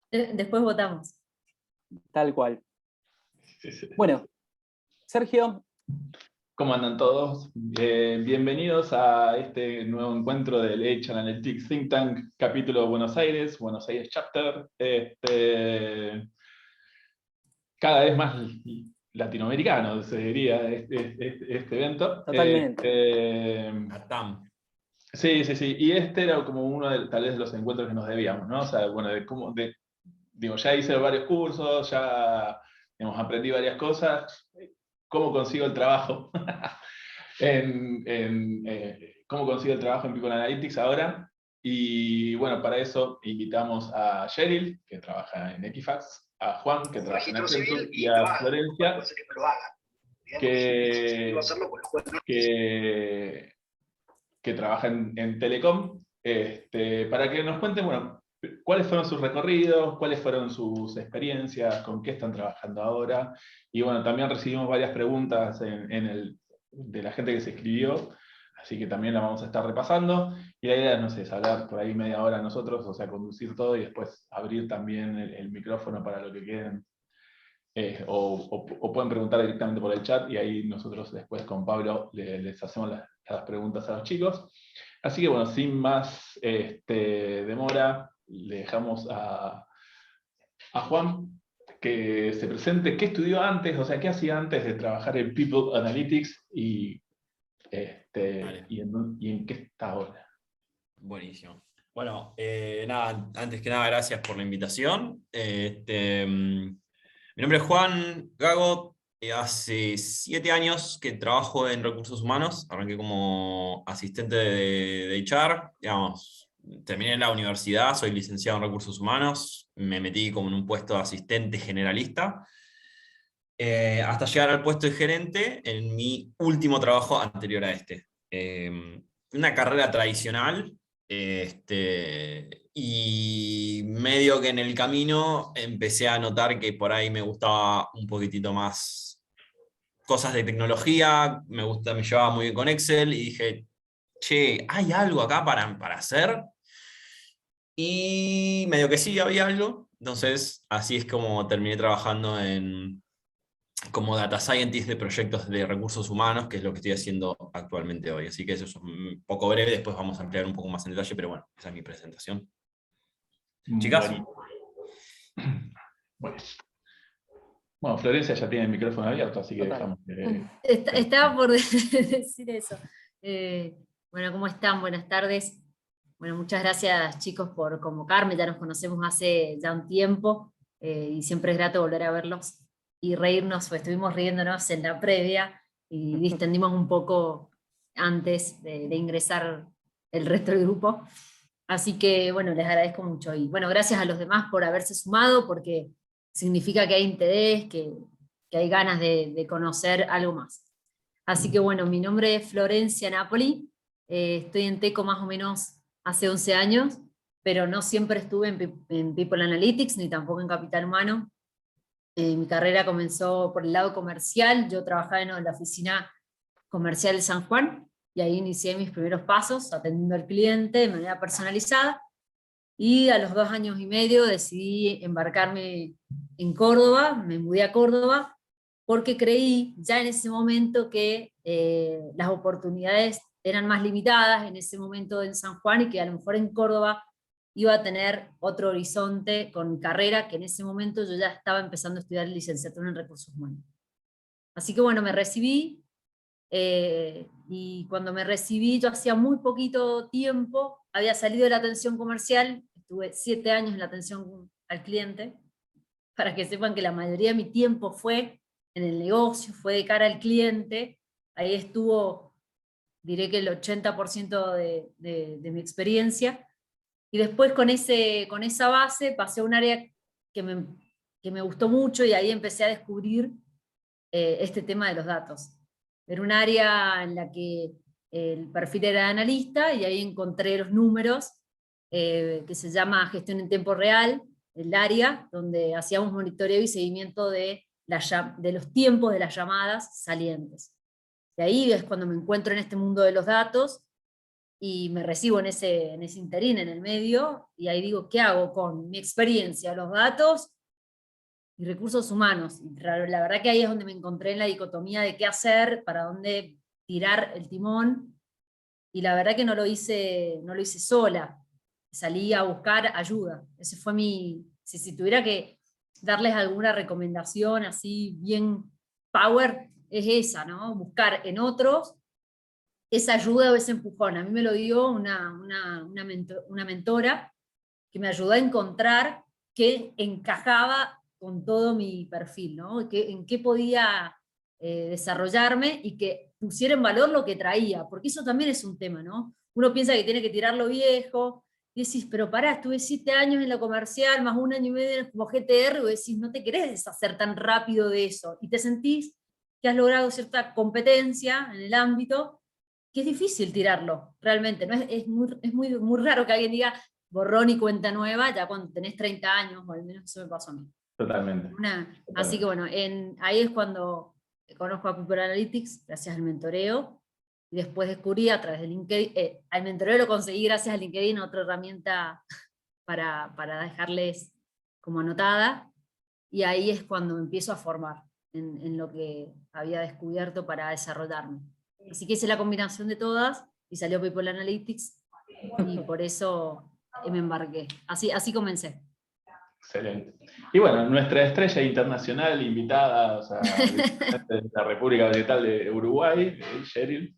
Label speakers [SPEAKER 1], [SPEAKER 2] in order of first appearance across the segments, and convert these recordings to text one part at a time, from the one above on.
[SPEAKER 1] Después votamos.
[SPEAKER 2] Tal cual.
[SPEAKER 3] Sí.
[SPEAKER 2] Bueno, Sergio.
[SPEAKER 3] ¿Cómo andan todos? Bienvenidos a este nuevo encuentro del Edge Analytics Think Tank, capítulo Buenos Aires Chapter. Cada vez más latinoamericano, se diría, este evento.
[SPEAKER 2] Totalmente.
[SPEAKER 3] Sí. Y este era como uno de tal vez de los encuentros que nos debíamos, ¿no? O sea, bueno, ya hice varios cursos, ya aprendí varias cosas. ¿Cómo consigo el trabajo? ¿Cómo consigo el trabajo en People Analytics ahora? Y bueno, para eso invitamos a Cheryl, que trabaja en Equifax, a Juan, que trabaja en Accenture, y a Florencia, que trabaja en Telecom, para que nos cuenten, bueno, cuáles fueron sus recorridos, cuáles fueron sus experiencias, con qué están trabajando ahora. Y bueno, también recibimos varias preguntas de la gente que se escribió, así que también la vamos a estar repasando. Y la idea, no sé, es hablar por ahí media hora nosotros, o sea, conducir todo y después abrir también el micrófono para lo que queden. O pueden preguntar directamente por el chat y ahí nosotros después con Pablo les hacemos las preguntas a los chicos. Así que bueno, sin más demora, le dejamos a Juan que se presente qué estudió antes, o sea, qué hacía antes de trabajar en People Analytics y en qué está ahora.
[SPEAKER 4] Buenísimo. Bueno, nada, antes que nada, gracias por la invitación. Mi nombre es Juan Gago. Hace 7 años que trabajo en recursos humanos. Arranqué como asistente de HR. Digamos, terminé la universidad, soy licenciado en recursos humanos. Me metí como en un puesto de asistente generalista. Hasta llegar al puesto de gerente en mi último trabajo anterior a este. Una carrera tradicional. Y medio que en el camino empecé a notar que por ahí me gustaba un poquitito más cosas de tecnología, me llevaba muy bien con Excel y dije, che, ¿hay algo acá para hacer? Y medio que sí, había algo. Entonces, así es como terminé trabajando como data scientist de proyectos de recursos humanos, que es lo que estoy haciendo actualmente hoy. Así que eso es un poco breve, después vamos a ampliar un poco más en detalle, pero bueno, esa es mi presentación. Chicas.
[SPEAKER 3] Bueno, Florencia ya tiene el micrófono abierto, así que dejamos
[SPEAKER 1] Estaba por decir eso. Bueno, ¿cómo están? Buenas tardes. Bueno, muchas gracias, chicos, por convocarme. Ya nos conocemos hace ya un tiempo y siempre es grato volver a verlos y reírnos, pues estuvimos riéndonos en la previa y distendimos un poco antes de ingresar el resto del grupo. Así que, bueno, les agradezco mucho. Y bueno, gracias a los demás por haberse sumado, porque significa que hay interés, que hay ganas de conocer algo más. Así que bueno, mi nombre es Florencia Napoli, estoy en Teco más o menos hace 11 años, pero no siempre estuve en People Analytics, ni tampoco en Capital Humano. Mi carrera comenzó por el lado comercial, yo trabajaba en la oficina comercial de San Juan, y ahí inicié mis primeros pasos, atendiendo al cliente de manera personalizada, y a los 2 años y medio decidí embarcarme en Córdoba, me mudé a Córdoba, porque creí ya en ese momento que las oportunidades eran más limitadas en ese momento en San Juan, y que a lo mejor en Córdoba iba a tener otro horizonte con mi carrera, que en ese momento yo ya estaba empezando a estudiar licenciatura en recursos humanos. Así que bueno, me recibí, y cuando me recibí yo hacía muy poquito tiempo, había salido de la atención comercial, estuve 7 años en la atención al cliente, para que sepan que la mayoría de mi tiempo fue en el negocio, fue de cara al cliente, ahí estuvo, diré que el 80% de mi experiencia, y después con esa base pasé a un área que me gustó mucho, y ahí empecé a descubrir este tema de los datos. Era un área en la que el perfil era de analista, y ahí encontré los números, que se llama gestión en tiempo real, el área donde hacíamos monitoreo y seguimiento de los tiempos de las llamadas salientes. De ahí es cuando me encuentro en este mundo de los datos, y me recibo en ese interín, en el medio, y ahí digo, ¿qué hago con mi experiencia, los datos y recursos humanos? Y la verdad que ahí es donde me encontré en la dicotomía de qué hacer, para dónde tirar el timón, y la verdad que no lo hice sola, salí a buscar ayuda. Ese fue si tuviera que darles alguna recomendación así bien power, es esa, ¿no? Buscar en otros esa ayuda o ese empujón. A mí me lo dio una mentora que me ayudó a encontrar qué encajaba con todo mi perfil, ¿no? En qué podía desarrollarme y que pusiera en valor lo que traía, porque eso también es un tema, ¿no? Uno piensa que tiene que tirar lo viejo, y decís, pero pará, estuve 7 años en la comercial, más 1 año y medio como GTR, y vos decís, no te querés deshacer tan rápido de eso, y te sentís que has logrado cierta competencia en el ámbito, que es difícil tirarlo, realmente, ¿no? Muy raro que alguien diga borrón y cuenta nueva, ya cuando tenés 30 años, o al menos eso me pasó a mí.
[SPEAKER 3] Totalmente.
[SPEAKER 1] Así que bueno, ahí es cuando conozco a People Analytics, gracias al mentoreo, y después descubrí a través de LinkedIn, al mentoreo lo conseguí gracias a LinkedIn, otra herramienta para dejarles como anotada, y ahí es cuando me empiezo a formar en lo que había descubierto para desarrollarme. Así que hice la combinación de todas, y salió People Analytics, y por eso me embarqué. Así comencé.
[SPEAKER 3] Excelente. Y bueno, nuestra estrella internacional invitada, o sea, de la República Oriental de Uruguay, Cheryl.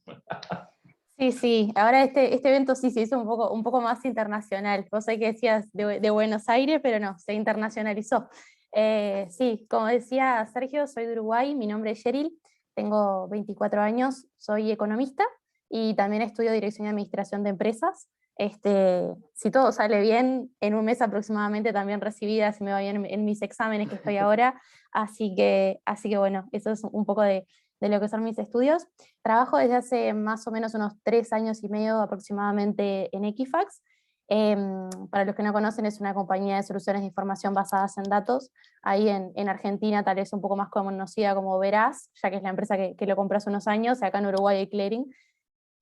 [SPEAKER 5] Sí, sí, ahora este evento sí se hizo un poco más internacional. Vos sabés que decías de Buenos Aires, pero no, se internacionalizó. Sí, como decía Sergio, soy de Uruguay, mi nombre es Cheryl, tengo 24 años, soy economista y también estudio Dirección y Administración de Empresas. Si todo sale bien, en un mes aproximadamente también recibida, si me va bien en mis exámenes que estoy ahora. Así que bueno, eso es un poco de lo que son mis estudios. Trabajo desde hace más o menos unos 3 años y medio aproximadamente en Equifax. Para los que no conocen, es una compañía de soluciones de información basadas en datos. Ahí en Argentina tal vez un poco más conocida como Veraz, ya que es la empresa que lo compró hace unos años, y acá en Uruguay hay Clearing,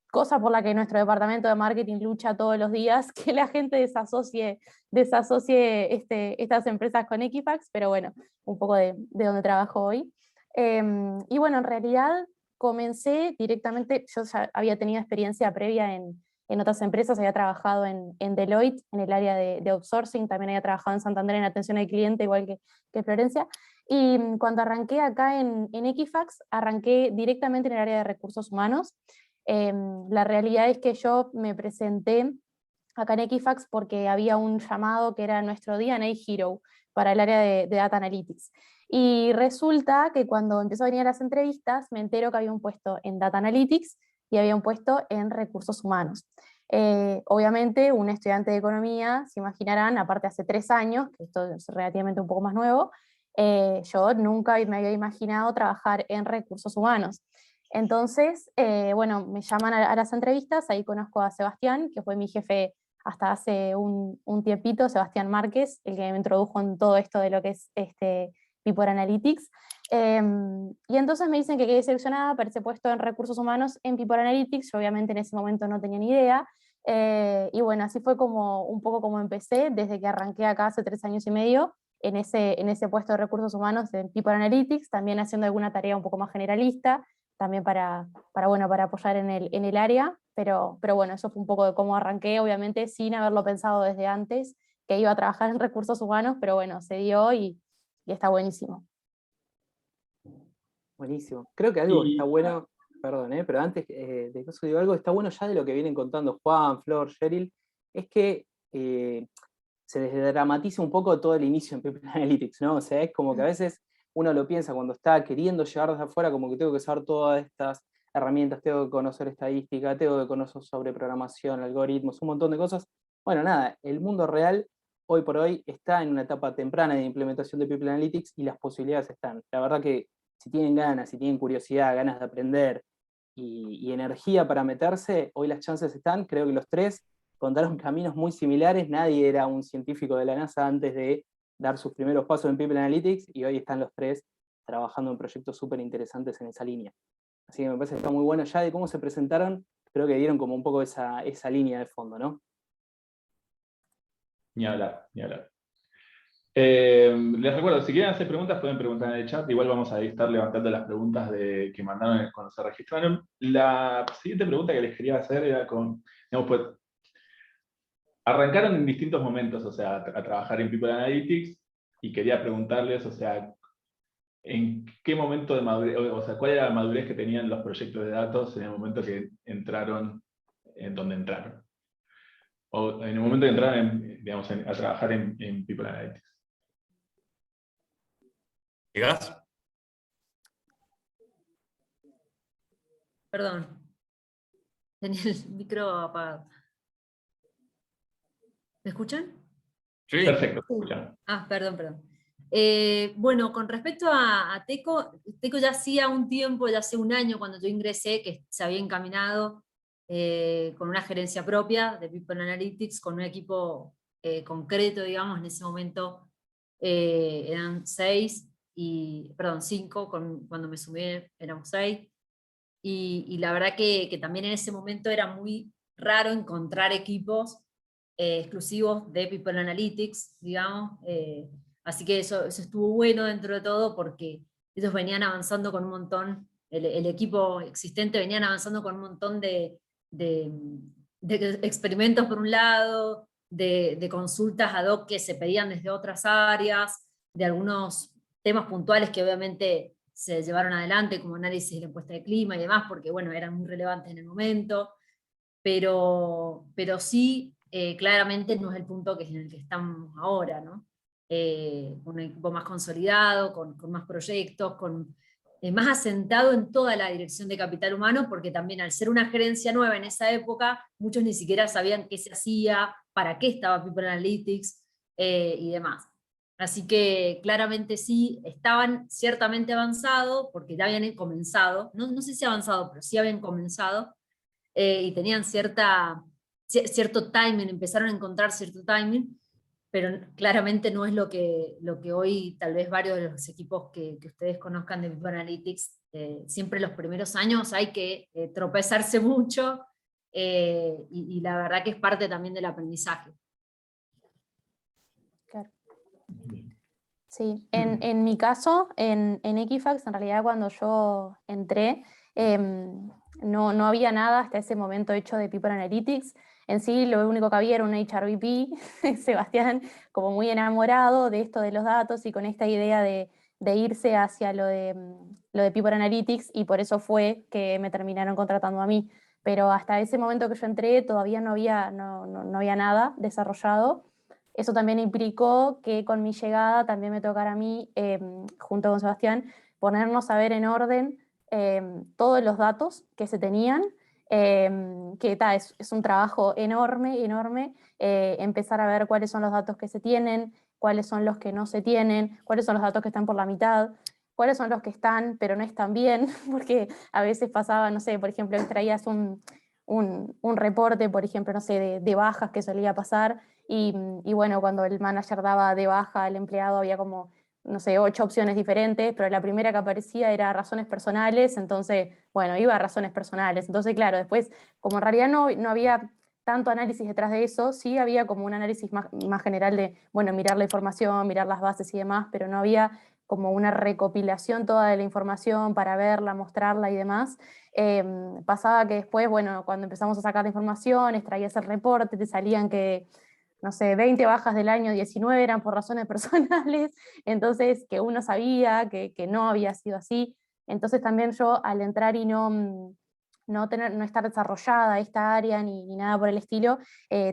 [SPEAKER 5] cosa por la que nuestro departamento de marketing lucha todos los días, que la gente desasocie estas empresas con Equifax, pero bueno, un poco de donde trabajo hoy. Y bueno, en realidad comencé directamente, yo ya había tenido experiencia previa en otras empresas, había trabajado en Deloitte, en el área de outsourcing, también había trabajado en Santander en atención al cliente, igual que Florencia, y cuando arranqué acá en Equifax, arranqué directamente en el área de recursos humanos. La realidad es que yo me presenté acá en Equifax porque había un llamado que era nuestro DNA Hero para el área de Data Analytics. Y resulta que cuando empezó a venir a las entrevistas, me entero que había un puesto en Data Analytics y había un puesto en recursos humanos. Obviamente, un estudiante de economía, se imaginarán, aparte hace 3 años, que esto es relativamente un poco más nuevo, yo nunca me había imaginado trabajar en recursos humanos. Entonces, bueno, me llaman a las entrevistas, ahí conozco a Sebastián, que fue mi jefe hasta hace un tiempito, Sebastián Márquez, el que me introdujo en todo esto de lo que es People Analytics. Y entonces me dicen que quedé seleccionada para ese puesto en recursos humanos en People Analytics. Yo obviamente en ese momento no tenía ni idea. Y bueno, así fue como un poco como empecé, desde que arranqué acá hace 3 años y medio, en ese puesto de recursos humanos en People Analytics, también haciendo alguna tarea un poco más generalista, también para apoyar en el área, pero bueno, eso fue un poco de cómo arranqué, obviamente sin haberlo pensado desde antes, que iba a trabajar en recursos humanos, pero bueno, se dio y está buenísimo.
[SPEAKER 2] Buenísimo. Creo que algo está bueno, perdón, pero antes de que eso digo algo, está bueno ya de lo que vienen contando Juan, Flor, Cheryl, es que se desdramatiza un poco todo el inicio en People Analytics, ¿no? O sea, es como que a veces uno lo piensa cuando está queriendo llegar desde afuera, como que tengo que saber todas estas herramientas, tengo que conocer estadística, tengo que conocer sobre programación, algoritmos, un montón de cosas. Bueno, nada, el mundo real hoy por hoy está en una etapa temprana de implementación de People Analytics y las posibilidades están. La verdad que si tienen ganas, si tienen curiosidad, ganas de aprender y energía para meterse, hoy las chances están. Creo que los 3 contaron caminos muy similares, nadie era un científico de la NASA antes de dar sus primeros pasos en People Analytics, y hoy están los 3 trabajando en proyectos súper interesantes en esa línea. Así que me parece que está muy bueno ya de cómo se presentaron, creo que dieron como un poco esa línea de fondo, ¿no?
[SPEAKER 3] Ni hablar, ni hablar. Les recuerdo, si quieren hacer preguntas, pueden preguntar en el chat. Igual vamos a estar levantando las preguntas que mandaron cuando se registraron. La siguiente pregunta que les quería hacer era digamos, pues, arrancaron en distintos momentos, o sea, a trabajar en People Analytics, y quería preguntarles, o sea, ¿en qué momento de madurez, o sea, cuál era la madurez que tenían los proyectos de datos en el momento que entraron en donde entraron? O en el momento que entraron, digamos, a trabajar en People Analytics.
[SPEAKER 4] ¿Llegás?
[SPEAKER 1] Perdón, tenía el micro apagado. ¿Me escuchan?
[SPEAKER 4] Sí.
[SPEAKER 3] Perfecto, escuchamos.
[SPEAKER 1] Perdón. Bueno, con respecto a Teco ya hacía un tiempo, ya hace un año cuando yo ingresé, que se había encaminado con una gerencia propia de People Analytics, con un equipo concreto, digamos, en ese momento eran 5, cuando me sumé éramos 6, y la verdad que también en ese momento era muy raro encontrar equipos exclusivos de People Analytics, digamos, así que eso estuvo bueno dentro de todo porque ellos venían avanzando con un montón, el equipo existente venían avanzando con un montón de experimentos por un lado, de consultas ad hoc que se pedían desde otras áreas, de algunos temas puntuales que obviamente se llevaron adelante, como análisis de la encuesta de clima y demás, porque bueno, eran muy relevantes en el momento, pero sí, claramente no es el punto en el que estamos ahora, ¿no? Un equipo más consolidado, con más proyectos, más asentado en toda la dirección de capital humano, porque también al ser una gerencia nueva en esa época, muchos ni siquiera sabían qué se hacía, para qué estaba People Analytics y demás. Así que claramente sí, estaban ciertamente avanzados, porque ya habían comenzado, no sé si avanzado, pero sí habían comenzado, y tenían cierto timing, empezaron a encontrar cierto timing, pero claramente no es lo que hoy tal vez varios de los equipos que ustedes conozcan de People Analytics, siempre los primeros años hay que tropezarse mucho, y la verdad que es parte también del aprendizaje.
[SPEAKER 5] Claro. Sí, en mi caso, en Equifax, en realidad cuando yo entré, no había nada hasta ese momento hecho de People Analytics. En sí, lo único que había era un HRBP, Sebastián como muy enamorado de esto de los datos y con esta idea de irse hacia lo de People Analytics, y por eso fue que me terminaron contratando a mí. Pero hasta ese momento que yo entré todavía no había nada desarrollado. Eso también implicó que con mi llegada también me tocara a mí, junto con Sebastián, ponernos a ver en orden todos los datos que se tenían, que es un trabajo enorme, empezar a ver cuáles son los datos que se tienen, cuáles son los que no se tienen, cuáles son los datos que están por la mitad, cuáles son los que están pero no están bien, porque a veces pasaba, no sé, por ejemplo, extraías un reporte, por ejemplo, no sé, de bajas que solía pasar, y bueno, cuando el manager daba de baja al empleado había como, no sé, 8 opciones diferentes, pero la primera que aparecía era razones personales, entonces, bueno, iba a razones personales. Entonces, claro, después, como en realidad no había tanto análisis detrás de eso, sí había como un análisis más general de, bueno, mirar la información, mirar las bases y demás, pero no había como una recopilación toda de la información para verla, mostrarla y demás. Pasaba que después, bueno, cuando empezamos a sacar la información, extraías el reporte, te salían que, no sé, 20 bajas del año 19 eran por razones personales, entonces que uno sabía que no había sido así. Entonces también yo al entrar y no estar desarrollada esta área ni nada por el estilo,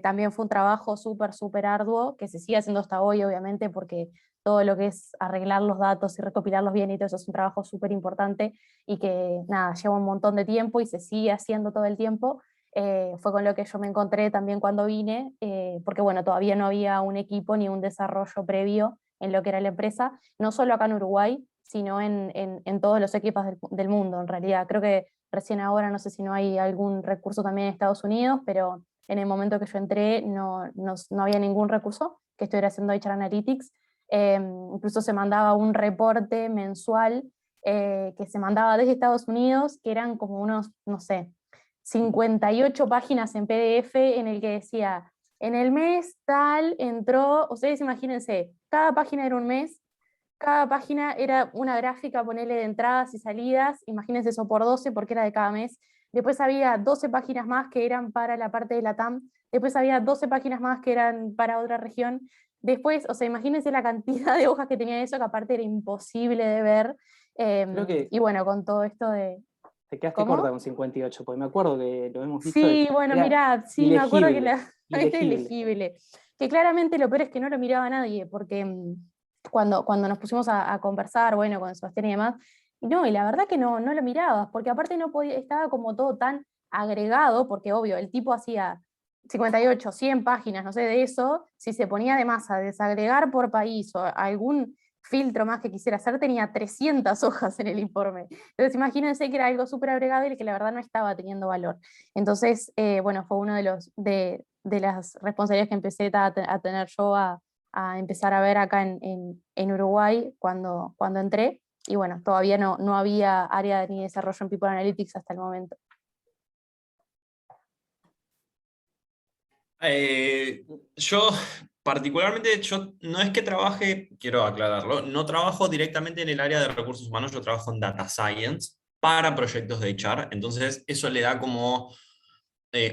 [SPEAKER 5] también fue un trabajo súper arduo, que se sigue haciendo hasta hoy, obviamente, porque todo lo que es arreglar los datos y recopilarlos bien y todo eso es un trabajo súper importante y que, nada, lleva un montón de tiempo y se sigue haciendo todo el tiempo. Fue con lo que yo me encontré también cuando vine, porque bueno, todavía no había un equipo ni un desarrollo previo en lo que era la empresa, no solo acá en Uruguay, sino en todos los equipos del mundo, en realidad. Creo que recién ahora, no sé si no hay algún recurso también en Estados Unidos, pero en el momento que yo entré no había ningún recurso que estuviera haciendo HR Analytics. Incluso se mandaba un reporte mensual que se mandaba desde Estados Unidos, que eran como unos, no sé, 58 páginas en PDF en el que decía, en el mes tal entró, ustedes imagínense, cada página era un mes, cada página era una gráfica, ponerle de entradas y salidas, imagínense eso por 12 porque era de cada mes. Después había 12 páginas más que eran para la parte de la TAM, después había 12 páginas más que eran para otra región. Después, o sea, imagínense la cantidad de hojas que tenía eso, que aparte era imposible de ver.
[SPEAKER 2] Creo que
[SPEAKER 5] Y bueno, con todo esto de...
[SPEAKER 2] te quedaste
[SPEAKER 5] ¿Cómo?
[SPEAKER 2] corta con 58, porque me acuerdo que lo hemos visto,
[SPEAKER 5] Sí, bueno,
[SPEAKER 2] era
[SPEAKER 5] mirá, sí, me acuerdo que
[SPEAKER 2] ilegible,
[SPEAKER 5] era
[SPEAKER 2] ilegible.
[SPEAKER 5] ilegible. Que claramente lo peor es que no lo miraba nadie, porque cuando nos pusimos a conversar, bueno, con Sebastián y demás, y no, y la verdad que no lo mirabas, porque aparte no podía, estaba como todo tan agregado, porque obvio, el tipo hacía 58, 100 páginas, no sé, de eso, si se ponía además a desagregar por país o algún filtro más que quisiera hacer, tenía 300 hojas en el informe. Entonces imagínense que era algo súper agregado y que la verdad no estaba teniendo valor. Entonces, bueno, fue uno de las responsabilidades que empecé a tener yo a empezar a ver acá en Uruguay cuando entré. Y bueno, todavía no había área ni desarrollo en People Analytics hasta el momento.
[SPEAKER 4] Yo, particularmente, yo no es que trabaje, quiero aclararlo, no trabajo directamente en el área de recursos humanos, yo trabajo en Data Science para proyectos de HR, entonces eso le da como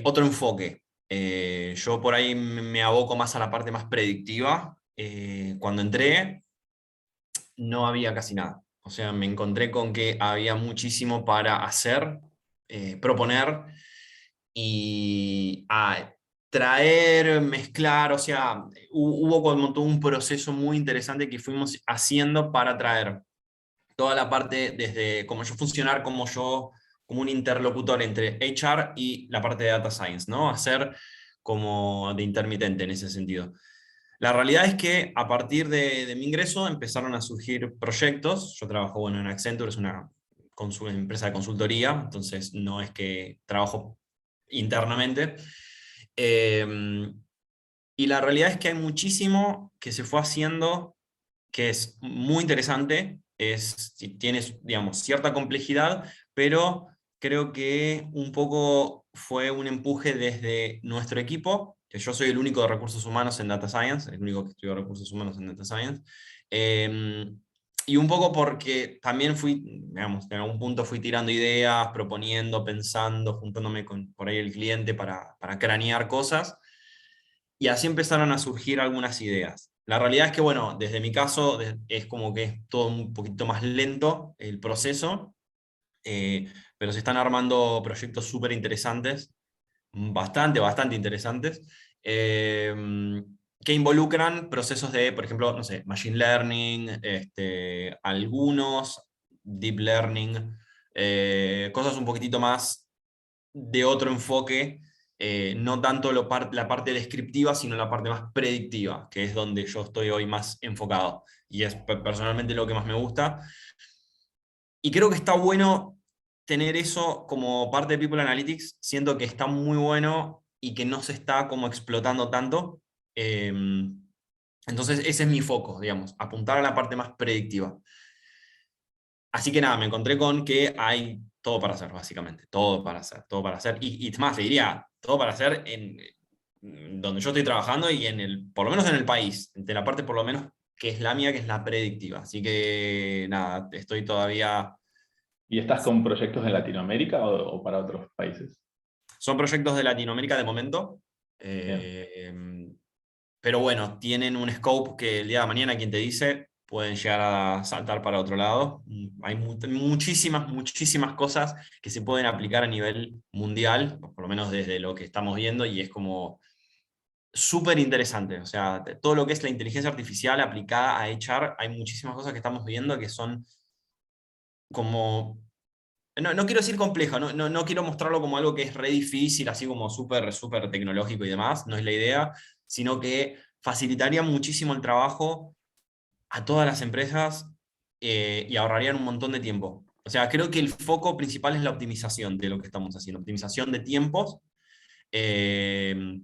[SPEAKER 4] otro enfoque. Yo por ahí me aboco más a la parte más predictiva. Cuando entré, no había casi nada. O sea, me encontré con que había muchísimo para hacer, proponer y traer, mezclar, o sea, hubo como todo un proceso muy interesante que fuimos haciendo para traer toda la parte desde cómo yo funcionar como un interlocutor entre HR y la parte de Data Science, ¿no? Hacer como de intermitente en ese sentido. La realidad es que a partir de mi ingreso empezaron a surgir proyectos. Yo trabajo, bueno, en Accenture, es una empresa de consultoría, entonces no es que trabajo internamente. Y la realidad es que hay muchísimo que se fue haciendo que es muy interesante, tiene, digamos, cierta complejidad, pero creo que un poco fue un empuje desde nuestro equipo, que yo soy el único de recursos humanos en Data Science, el único que estudió recursos humanos en Data Science, y un poco porque también fui, digamos, en algún punto fui tirando ideas, proponiendo, pensando, juntándome con por ahí el cliente para cranear cosas, y así empezaron a surgir algunas ideas. La realidad es que, bueno, desde mi caso es como que es todo un poquito más lento el proceso, pero se están armando proyectos súper interesantes, bastante interesantes, que involucran procesos de, por ejemplo, no sé, machine learning, algunos deep learning, cosas un poquitito más de otro enfoque, no tanto la parte descriptiva, sino la parte más predictiva, que es donde yo estoy hoy más enfocado. Y es personalmente lo que más me gusta. Y creo que está bueno tener eso como parte de People Analytics. Siento que está muy bueno y que no se está como explotando tanto. Entonces ese es mi foco, digamos, apuntar a la parte más predictiva. Así que nada, me encontré con que hay todo para hacer, básicamente. Todo para hacer, todo para hacer. Y más, te diría, todo para hacer en donde yo estoy trabajando y por lo menos en el país, de la parte por lo menos que es la mía, que es la predictiva. Así que nada, estoy todavía...
[SPEAKER 3] ¿Y estás con proyectos en Latinoamérica o para otros países?
[SPEAKER 4] Son proyectos de Latinoamérica de momento. Pero bueno, tienen un scope que el día de mañana, quien te dice, pueden llegar a saltar para otro lado. Hay muchísimas cosas que se pueden aplicar a nivel mundial, por lo menos desde lo que estamos viendo, y es como súper interesante. O sea, todo lo que es la inteligencia artificial aplicada a HR, hay muchísimas cosas que estamos viendo que son como... No quiero decir complejo, no quiero mostrarlo como algo que es re difícil, así como súper tecnológico y demás, no es la idea, sino que facilitaría muchísimo el trabajo a todas las empresas, y ahorrarían un montón de tiempo. O sea, creo que el foco principal es la optimización de lo que estamos haciendo, optimización de tiempos, eh,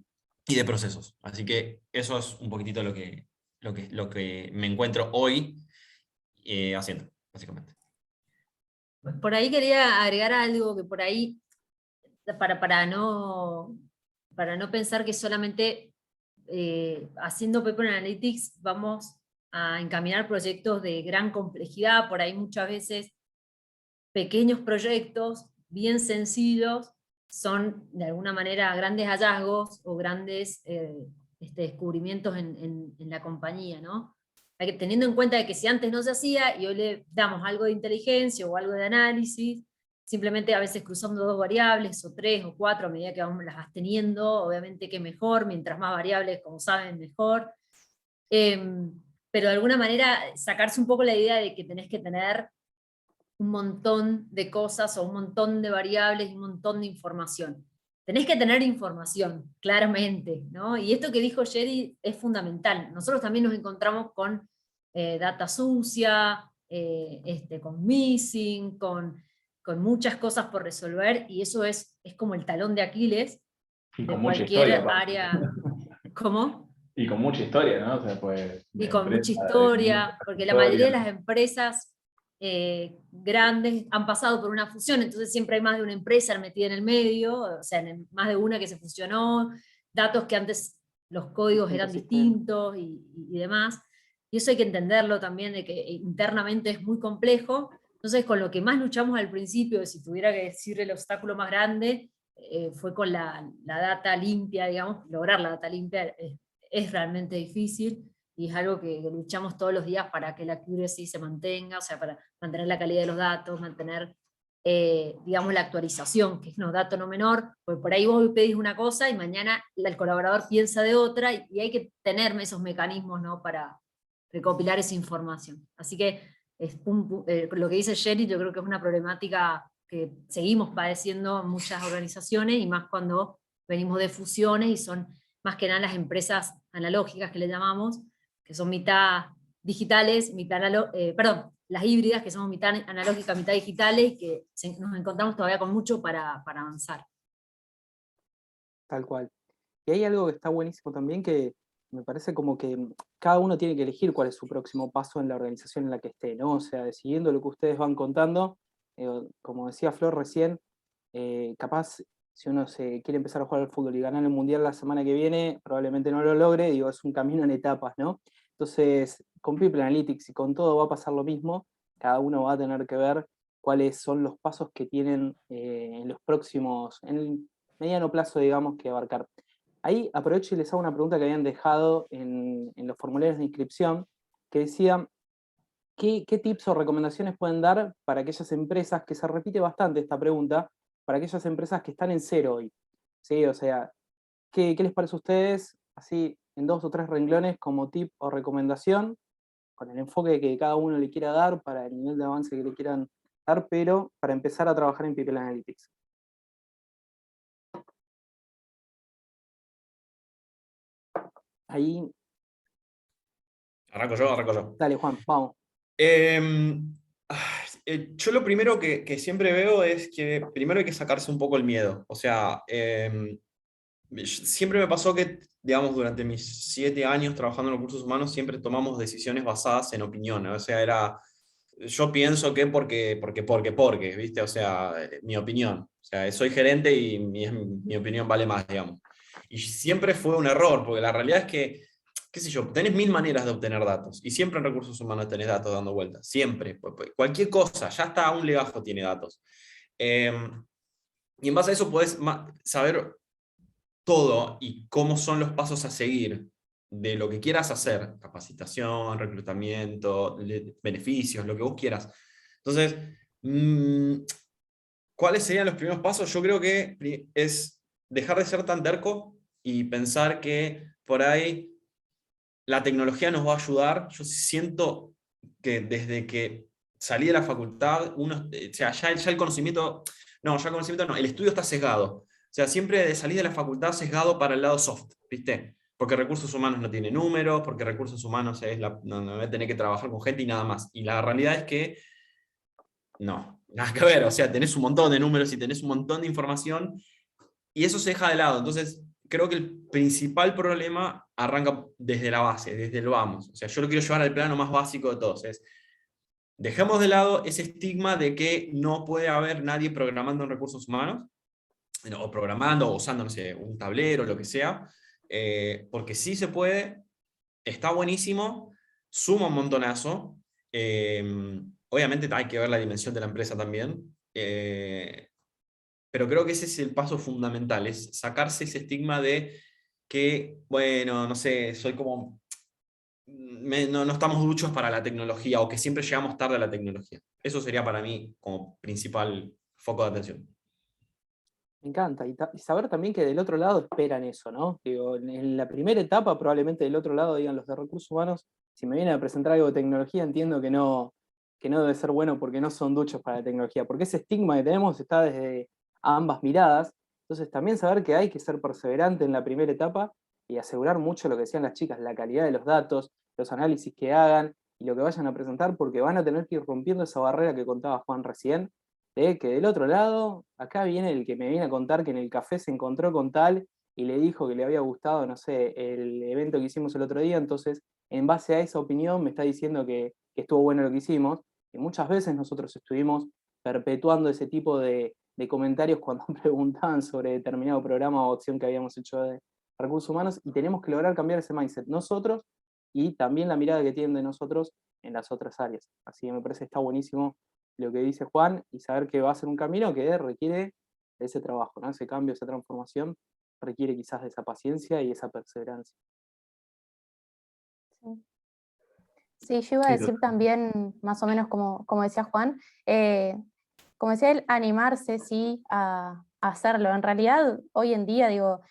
[SPEAKER 4] y de procesos. Así que eso es un poquitito lo que me encuentro hoy, haciendo, básicamente.
[SPEAKER 1] Por ahí quería agregar algo que por ahí para no pensar que solamente haciendo People Analytics vamos a encaminar proyectos de gran complejidad. Por ahí muchas veces pequeños proyectos bien sencillos son de alguna manera grandes hallazgos o grandes descubrimientos en la compañía, ¿no? Teniendo en cuenta de que si antes no se hacía y hoy le damos algo de inteligencia o algo de análisis, simplemente a veces cruzando 2 variables o 3 o 4 a medida que las vas teniendo, obviamente que mejor, mientras más variables, como saben, mejor. Pero de alguna manera sacarse un poco la idea de que tenés que tener un montón de cosas o un montón de variables y un montón de información. Tenés que tener información, claramente, ¿no? Y esto que dijo Jerry es fundamental. Nosotros también nos encontramos con data sucia, con missing, con muchas cosas por resolver, y eso es como el talón de Aquiles
[SPEAKER 3] Y
[SPEAKER 1] de
[SPEAKER 3] con mucha
[SPEAKER 1] cualquier
[SPEAKER 3] historia,
[SPEAKER 1] área. ¿Cómo?
[SPEAKER 3] Y con mucha historia, ¿no? O sea, pues,
[SPEAKER 1] Y con mucha historia, porque la mayoría de las empresas grandes han pasado por una fusión, entonces siempre hay más de una empresa metida en el medio, o sea, más de una que se fusionó, datos que antes los códigos eran distintos y demás, y eso hay que entenderlo también, de que internamente es muy complejo. Entonces con lo que más luchamos al principio, si tuviera que decir el obstáculo más grande, fue con la data limpia, digamos, lograr la data limpia es realmente difícil, y es algo que luchamos todos los días para que la accuracy se mantenga, o sea, para mantener la calidad de los datos, mantener, digamos, la actualización, que es un dato no menor, porque por ahí vos pedís una cosa y mañana el colaborador piensa de otra, y hay que tener esos mecanismos, ¿no?, para recopilar esa información. Así que lo que dice Jerry, yo creo que es una problemática que seguimos padeciendo muchas organizaciones, y más cuando venimos de fusiones, y son más que nada las empresas analógicas que le llamamos, que son mitad digitales, las híbridas, que somos mitad analógicas, mitad digitales, y que nos encontramos todavía con mucho para avanzar.
[SPEAKER 2] Tal cual. Y hay algo que está buenísimo también, que me parece como que cada uno tiene que elegir cuál es su próximo paso en la organización en la que esté, ¿no? O sea, siguiendo lo que ustedes van contando, como decía Flor recién, capaz si uno se quiere empezar a jugar al fútbol y ganar el Mundial la semana que viene, probablemente no lo logre, digo, es un camino en etapas, ¿no? Entonces, con People Analytics y con todo va a pasar lo mismo, cada uno va a tener que ver cuáles son los pasos que tienen en los próximos, en el mediano plazo, digamos, que abarcar. Ahí aprovecho y les hago una pregunta que habían dejado en los formularios de inscripción, que decía, ¿qué tips o recomendaciones pueden dar para aquellas empresas, que se repite bastante esta pregunta, para aquellas empresas que están en cero hoy? ¿Sí? O sea, ¿qué les parece a ustedes, así en 2 o 3 renglones, como tip o recomendación, con el enfoque que cada uno le quiera dar, para el nivel de avance que le quieran dar, pero para empezar a trabajar en People Analytics? Ahí.
[SPEAKER 4] Arranco yo.
[SPEAKER 2] Dale, Juan, vamos.
[SPEAKER 4] Yo lo primero que siempre veo es que primero hay que sacarse un poco el miedo. O sea, siempre me pasó que, digamos, durante mis 7 años trabajando en recursos humanos, siempre tomamos decisiones basadas en opinión. O sea, yo pienso que porque, ¿viste? O sea, mi opinión. O sea, soy gerente y mi opinión vale más, digamos. Y siempre fue un error, porque la realidad es que, qué sé yo, tenés 1000 maneras de obtener datos, y siempre en recursos humanos tenés datos dando vueltas, siempre. Cualquier cosa, ya hasta un legajo tiene datos. Y en base a eso podés saber todo y cómo son los pasos a seguir de lo que quieras hacer, capacitación, reclutamiento, beneficios, lo que vos quieras. Entonces, ¿cuáles serían los primeros pasos? Yo creo que es dejar de ser tan terco y pensar que por ahí la tecnología nos va a ayudar. Yo siento que desde que salí de la facultad, o sea, ya el conocimiento, el estudio está sesgado. O sea, siempre salí de la facultad sesgado para el lado soft, ¿viste? Porque recursos humanos no tiene números, porque recursos humanos no voy a tener que trabajar con gente y nada más. Y la realidad es que no, nada que ver. O sea, tenés un montón de números y tenés un montón de información, y eso se deja de lado. Entonces, creo que el principal problema arranca desde la base, desde el vamos. O sea, yo lo quiero llevar al plano más básico de todos. Dejemos de lado ese estigma de que no puede haber nadie programando en recursos humanos, o programando, o usando, no sé, un tablero, lo que sea, porque sí se puede, está buenísimo, suma un montonazo. Obviamente hay que ver la dimensión de la empresa también, pero creo que ese es el paso fundamental, es sacarse ese estigma de que, bueno, no sé, soy como, no estamos duchos para la tecnología o que siempre llegamos tarde a la tecnología. Eso sería para mí como principal foco de atención.
[SPEAKER 2] Me encanta. Y saber también que del otro lado esperan eso, ¿no? Digo, en la primera etapa probablemente del otro lado digan los de recursos humanos, si me vienen a presentar algo de tecnología entiendo que no debe ser bueno porque no son duchos para la tecnología, porque ese estigma que tenemos está desde ambas miradas. Entonces también saber que hay que ser perseverante en la primera etapa y asegurar mucho lo que decían las chicas, la calidad de los datos, los análisis que hagan y lo que vayan a presentar, porque van a tener que ir rompiendo esa barrera que contaba Juan recién, de que del otro lado, acá viene el que me viene a contar que en el café se encontró con tal y le dijo que le había gustado, no sé, el evento que hicimos el otro día, entonces en base a esa opinión me está diciendo que estuvo bueno lo que hicimos, y muchas veces nosotros estuvimos perpetuando ese tipo de comentarios cuando preguntaban sobre determinado programa o opción que habíamos hecho de recursos humanos, y tenemos que lograr cambiar ese mindset nosotros y también la mirada que tienen de nosotros en las otras áreas. Así que me parece que está buenísimo lo que dice Juan y saber que va a ser un camino que requiere de ese trabajo, ¿no? Ese cambio, esa transformación requiere quizás de esa paciencia y esa perseverancia.
[SPEAKER 5] Sí, yo iba a decir también, más o menos como decía Juan, como decía él, animarse, sí, a hacerlo. En realidad, hoy en día, digo,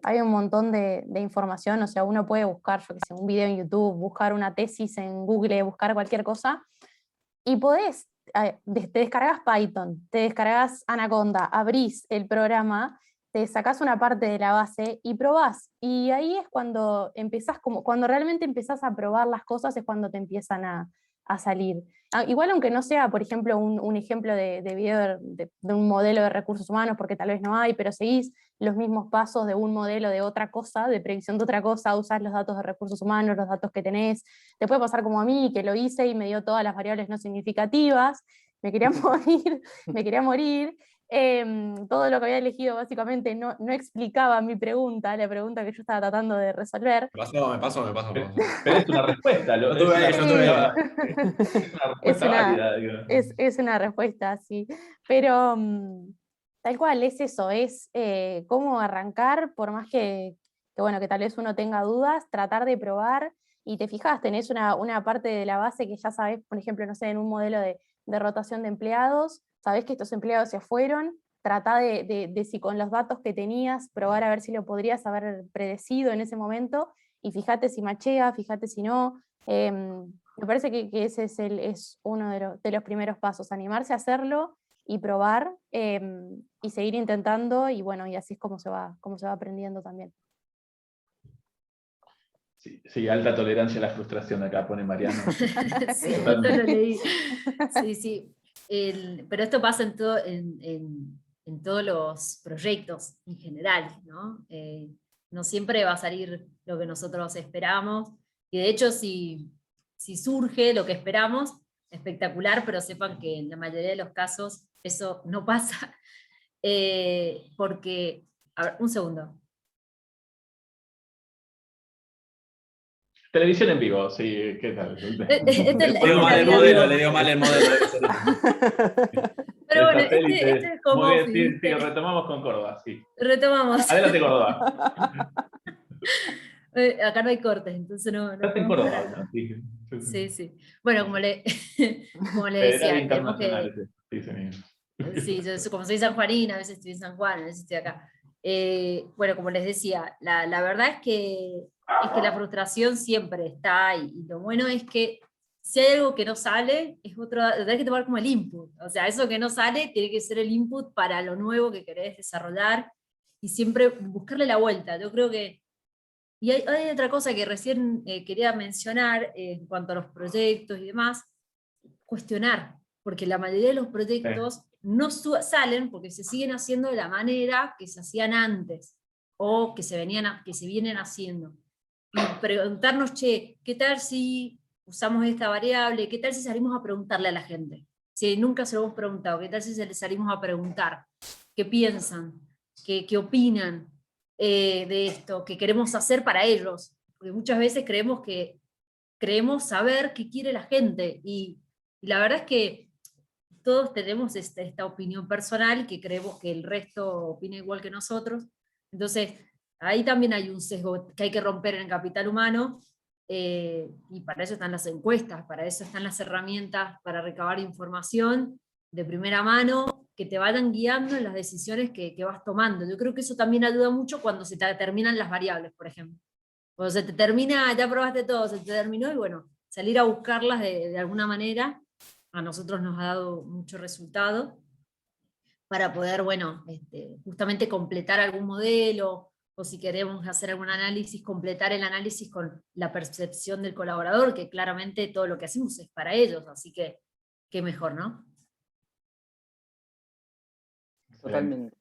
[SPEAKER 5] hay un montón de información, o sea, uno puede buscar, yo qué sé, un video en YouTube, buscar una tesis en Google, buscar cualquier cosa, y podés, te descargas Python, te descargas Anaconda, abrís el programa, te sacás una parte de la base y probás. Y ahí es cuando empezás, cuando realmente empezás a probar las cosas, es cuando te empiezan a salir. Igual aunque no sea, por ejemplo, un ejemplo de video de un modelo de recursos humanos, porque tal vez no hay, pero seguís los mismos pasos de un modelo de otra cosa, de previsión de otra cosa, usás los datos de recursos humanos, los datos que tenés. Te puede pasar como a mí, que lo hice y me dio todas las variables no significativas, me quería morir, me quería morir. Todo lo que había elegido básicamente no explicaba mi pregunta, la pregunta que yo estaba tratando de resolver.
[SPEAKER 4] Me pasó.
[SPEAKER 3] Pero es una respuesta,
[SPEAKER 4] Yo tuve ahí.
[SPEAKER 3] es una respuesta válida.
[SPEAKER 5] Es una respuesta, sí. Pero tal cual, es eso, es cómo arrancar, por más bueno, que tal vez uno tenga dudas, tratar de probar, y te fijas, tenés una parte de la base que ya sabés, por ejemplo, no sé, en un modelo de rotación de empleados, sabés que estos empleados se fueron, tratá de si con los datos que tenías, probar a ver si lo podrías haber predecido en ese momento, y fíjate si machea, fíjate si no. Me parece que ese es uno de los primeros pasos, animarse a hacerlo y probar, y seguir intentando, y bueno, y así es como se va aprendiendo también.
[SPEAKER 3] Sí, alta tolerancia a la frustración, acá pone Mariano.
[SPEAKER 1] Sí, esto lo leí. Sí, sí. Pero esto pasa en todos los proyectos en general, ¿no? No siempre va a salir lo que nosotros esperamos, y de hecho si surge lo que esperamos, espectacular, pero sepan que en la mayoría de los casos eso no pasa, porque, a ver, un segundo.
[SPEAKER 3] Televisión en vivo, sí, ¿qué tal?
[SPEAKER 4] Le dio mal el modelo.
[SPEAKER 1] Pero bueno, este es como...
[SPEAKER 3] Sí, retomamos con Córdoba, sí.
[SPEAKER 1] Retomamos.
[SPEAKER 3] Adelante, Córdoba.
[SPEAKER 1] Acá no hay cortes, entonces no
[SPEAKER 3] Estás en Córdoba, ¿no?
[SPEAKER 1] Sí, sí. Bueno, como le
[SPEAKER 3] Federal
[SPEAKER 1] decía, tenemos que...
[SPEAKER 3] Internacional,
[SPEAKER 1] Sí, como soy sanjuanina, a veces estoy en San Juan, a veces estoy acá. Bueno, como les decía, la verdad es que la frustración siempre está, y lo bueno es que si hay algo que no sale, lo tenés que tomar como el input. O sea, eso que no sale tiene que ser el input para lo nuevo que querés desarrollar, y siempre buscarle la vuelta. Yo creo que... Y hay otra cosa que recién quería mencionar en cuanto a los proyectos y demás, cuestionar, porque la mayoría de los proyectos no salen porque se siguen haciendo de la manera que se hacían antes, o que se vienen haciendo. Y preguntarnos, che, ¿qué tal si usamos esta variable? ¿Qué tal si salimos a preguntarle a la gente? Si nunca se lo hemos preguntado, ¿qué tal si le salimos a preguntar? ¿Qué piensan? qué opinan de esto, qué queremos hacer para ellos. Porque muchas veces creemos saber qué quiere la gente, y la verdad es que todos tenemos esta opinión personal, que creemos que el resto opina igual que nosotros. Entonces, ahí también hay un sesgo que hay que romper en el capital humano, y para eso están las encuestas, para eso están las herramientas para recabar información de primera mano, que te vayan guiando en las decisiones que vas tomando. Yo creo que eso también ayuda mucho cuando se te terminan las variables, por ejemplo. Cuando se te termina, ya probaste todo, se te terminó, y bueno, salir a buscarlas de alguna manera, a nosotros nos ha dado mucho resultado para poder, bueno, justamente completar algún modelo, o si queremos hacer algún análisis, completar el análisis con la percepción del colaborador, que claramente todo lo que hacemos es para ellos, así que qué mejor, ¿no?
[SPEAKER 2] Totalmente.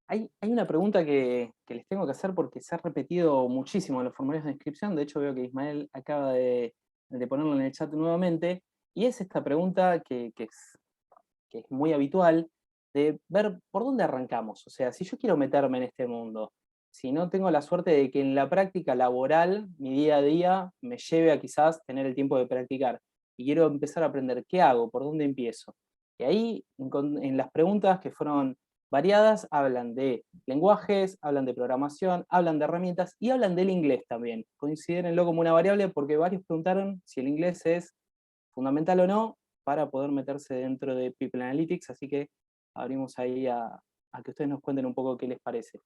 [SPEAKER 2] Hay una pregunta que les tengo que hacer porque se ha repetido muchísimo en los formularios de inscripción. De hecho, veo que Ismael acaba de ponerlo en el chat nuevamente. Y es esta pregunta que es muy habitual, de ver por dónde arrancamos. O sea, si yo quiero meterme en este mundo, si no tengo la suerte de que en la práctica laboral, mi día a día, me lleve a quizás tener el tiempo de practicar, y quiero empezar a aprender, ¿qué hago? ¿Por dónde empiezo? Y ahí, en las preguntas que fueron variadas, hablan de lenguajes, hablan de programación, hablan de herramientas y hablan del inglés también. Considérenlo como una variable porque varios preguntaron si el inglés es fundamental o no para poder meterse dentro de People Analytics, así que abrimos ahí a que ustedes nos cuenten un poco qué les parece.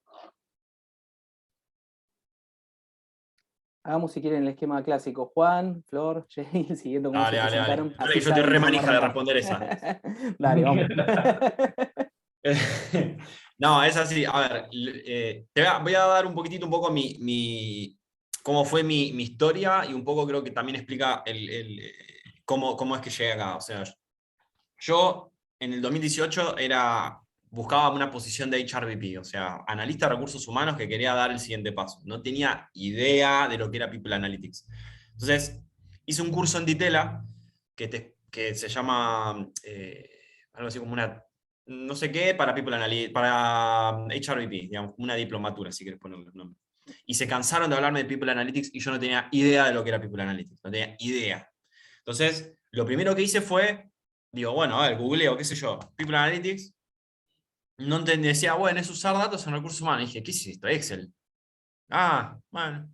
[SPEAKER 2] Hagamos si quieren el esquema clásico. Juan, Flor, Jay, siguiendo cómo se presentaron.
[SPEAKER 4] Dale, yo estoy re manija de responder esa.
[SPEAKER 2] Dale, vamos.
[SPEAKER 4] No, es así. A ver, voy a dar un poco cómo fue mi historia, y un poco creo que también explica cómo es que llegué acá. O sea, yo en el 2018 buscaba una posición de HRBP, o sea, analista de recursos humanos que quería dar el siguiente paso. No tenía idea de lo que era People Analytics. Entonces, hice un curso en Ditela que se llama algo así como una, no sé qué, para People Analytics, para HRBP, digamos, una diplomatura, si quieres ponerle el nombre. Y se cansaron de hablarme de People Analytics y yo no tenía idea de lo que era People Analytics, no tenía idea. Entonces, lo primero que hice fue, digo, bueno, a ver, googleo, qué sé yo, People Analytics. No entendía, decía, bueno, es usar datos en recursos humanos. Y dije, ¿qué es esto? Excel. Ah, bueno.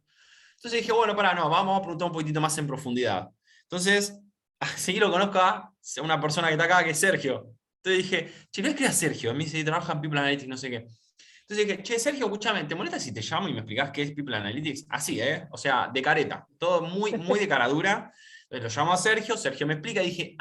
[SPEAKER 4] Entonces dije, bueno, no, vamos a preguntar un poquitito más en profundidad. Entonces, seguí lo conozco a una persona que está acá, que es Sergio. Entonces dije, che, ¿ves qué es Sergio? Me dice, trabaja en People Analytics, no sé qué. Entonces dije, che, Sergio, escúchame, ¿te molesta si te llamo y me explicás qué es People Analytics? Así, O sea, de careta. Todo muy, muy de cara dura. Entonces lo llamo a Sergio, Sergio me explica y dije,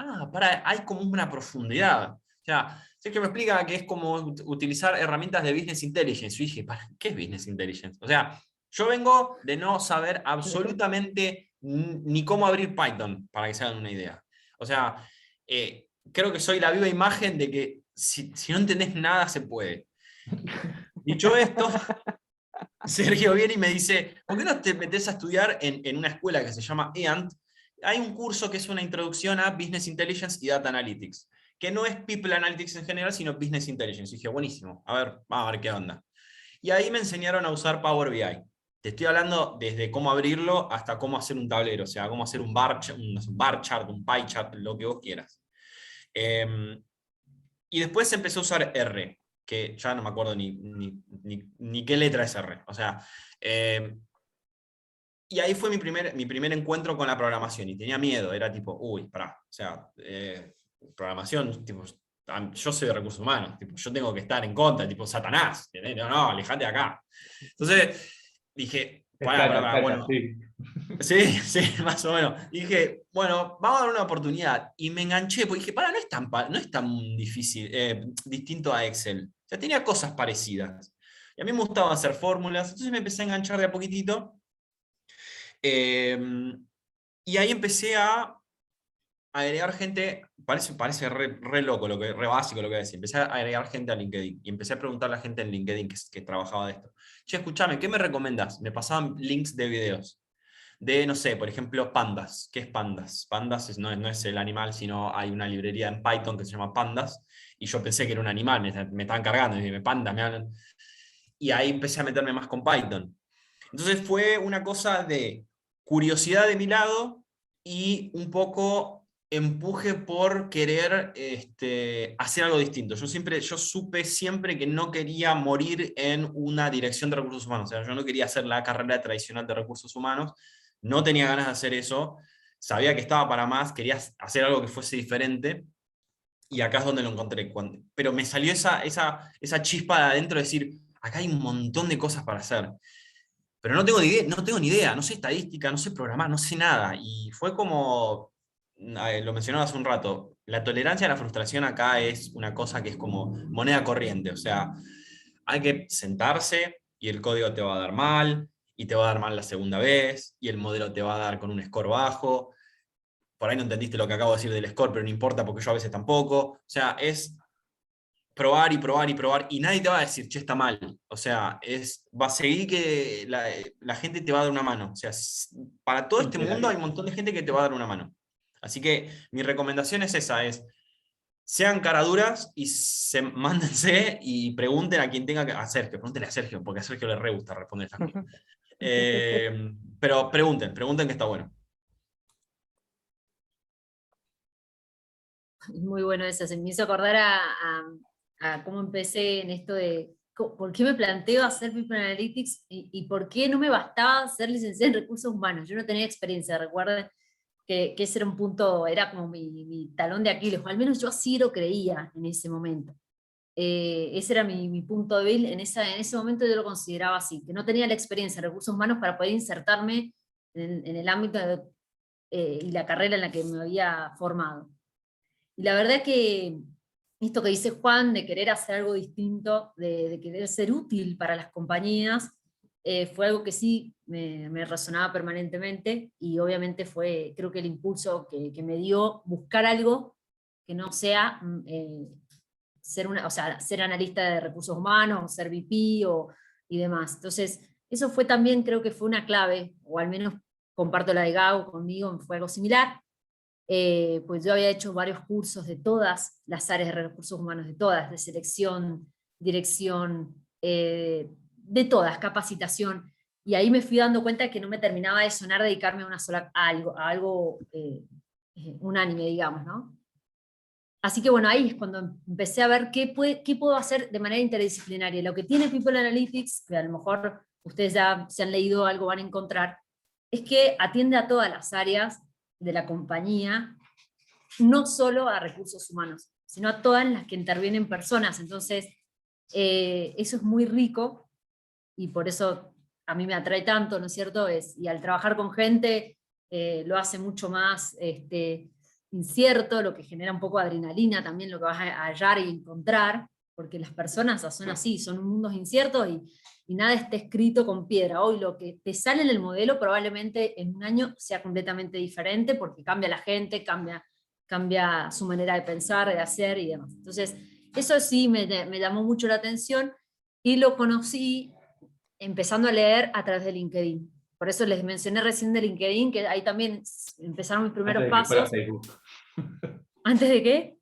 [SPEAKER 4] hay como una profundidad. O sea, Sergio me explica que es como utilizar herramientas de Business Intelligence. Y dije, ¿qué es Business Intelligence? O sea, yo vengo de no saber absolutamente ni cómo abrir Python, para que se hagan una idea. O sea, creo que soy la viva imagen de que si no entendés nada, se puede. Dicho esto, Sergio viene y me dice, ¿por qué no te metes a estudiar en una escuela que se llama EANT? Hay un curso que es una introducción a Business Intelligence y Data Analytics, que no es People Analytics en general, sino Business Intelligence. Y dije, buenísimo, vamos a ver qué onda. Y ahí me enseñaron a usar Power BI. Te estoy hablando desde cómo abrirlo hasta cómo hacer un tablero, o sea, cómo hacer un bar chart, un pie chart, lo que vos quieras. Y después empecé a usar R, que ya no me acuerdo ni qué letra es R. O sea, y ahí fue mi primer encuentro con la programación, y tenía miedo, era tipo, o sea, programación, tipo, yo soy de recursos humanos, tipo, yo tengo que estar en contra, tipo, Satanás, no, alejate de acá. Entonces dije, bueno. Sí, más o menos. Y dije, bueno, vamos a dar una oportunidad. Y me enganché, porque dije, no es tan difícil, distinto a Excel. O sea, tenía cosas parecidas. Y a mí me gustaba hacer fórmulas, entonces me empecé a enganchar de a poquitito. Y ahí empecé a agregar gente, parece re loco, re básico lo que voy a decir. Empecé a agregar gente a LinkedIn y empecé a preguntarle a la gente en LinkedIn que trabajaba de esto. Che, escúchame, ¿qué me recomendás? Me pasaban links de videos. De, no sé, por ejemplo, Pandas. ¿Qué es Pandas? Pandas no es el animal, sino hay una librería en Python que se llama Pandas, y yo pensé que era un animal, me estaban cargando, y dije, Pandas, me hablan. y ahí empecé a meterme más con Python. Entonces fue una cosa de curiosidad de mi lado y un poco empuje por querer hacer algo distinto. Yo supe siempre que no quería morir en una dirección de recursos humanos. O sea, yo no quería hacer la carrera tradicional de recursos humanos, no tenía ganas de hacer eso, sabía que estaba para más, quería hacer algo que fuese diferente, y acá es donde lo encontré. Pero me salió esa chispa de adentro de decir, acá hay un montón de cosas para hacer. Pero no tengo ni idea, no sé estadística, no sé programar, no sé nada. Y fue como, lo mencionaba hace un rato, la tolerancia a la frustración acá es una cosa que es como moneda corriente. O sea, hay que sentarse y el código te va a dar mal, y te va a dar mal la segunda vez, y el modelo te va a dar con un score bajo. Por ahí no entendiste lo que acabo de decir del score, pero no importa porque yo a veces tampoco. O sea, es probar y probar y probar, y nadie te va a decir, che, está mal. O sea, va a seguir que la gente te va a dar una mano. O sea, para todo este mundo hay un montón de gente que te va a dar una mano. Así que mi recomendación es esa, sean caraduras y mándense y pregunten a quien tenga que... A Sergio, pregúntenle a Sergio, porque a Sergio le re gusta responder estas cosas. Pero pregunten que está bueno.
[SPEAKER 1] Muy bueno eso, se me hizo acordar a cómo empecé en esto de por qué me planteo hacer People Analytics y por qué no me bastaba ser licenciada en recursos humanos. Yo no tenía experiencia, recuerden que ese era un punto, era como mi talón de Aquiles, o al menos yo así lo creía en ese momento. Ese era mi punto débil, en ese momento yo lo consideraba así, que no tenía la experiencia en recursos humanos para poder insertarme en el ámbito y la carrera en la que me había formado. Y la verdad que esto que dice Juan, de querer hacer algo distinto, de querer ser útil para las compañías, fue algo que sí me resonaba permanentemente, y obviamente fue, creo que el impulso que me dio buscar algo que no sea ser analista de recursos humanos, o ser VP y demás. Entonces, eso fue también, creo que fue una clave, o al menos comparto la de Gao conmigo, fue algo similar. Pues yo había hecho varios cursos de todas las áreas de recursos humanos, de todas, de selección, dirección, de todas, capacitación, y ahí me fui dando cuenta que no me terminaba de sonar dedicarme a algo unánime, digamos, ¿no? Así que bueno, ahí es cuando empecé a ver qué puedo hacer de manera interdisciplinaria. Lo que tiene People Analytics, que a lo mejor ustedes ya se han leído algo, van a encontrar, es que atiende a todas las áreas de la compañía, no solo a recursos humanos, sino a todas las que intervienen personas. Entonces, eso es muy rico, y por eso a mí me atrae tanto, ¿no es cierto? Y al trabajar con gente, lo hace mucho más incierto, lo que genera un poco de adrenalina también, lo que vas a hallar y encontrar, porque las personas son así, son mundos inciertos, y nada está escrito con piedra. Hoy lo que te sale en el modelo probablemente en un año sea completamente diferente, porque cambia la gente, cambia su manera de pensar, de hacer y demás. Entonces, eso sí me llamó mucho la atención, y lo conocí empezando a leer a través de LinkedIn. Por eso les mencioné recién de LinkedIn, que ahí también empezaron mis primeros pasos.
[SPEAKER 3] Antes de que fuera Facebook.
[SPEAKER 1] ¿Antes de qué?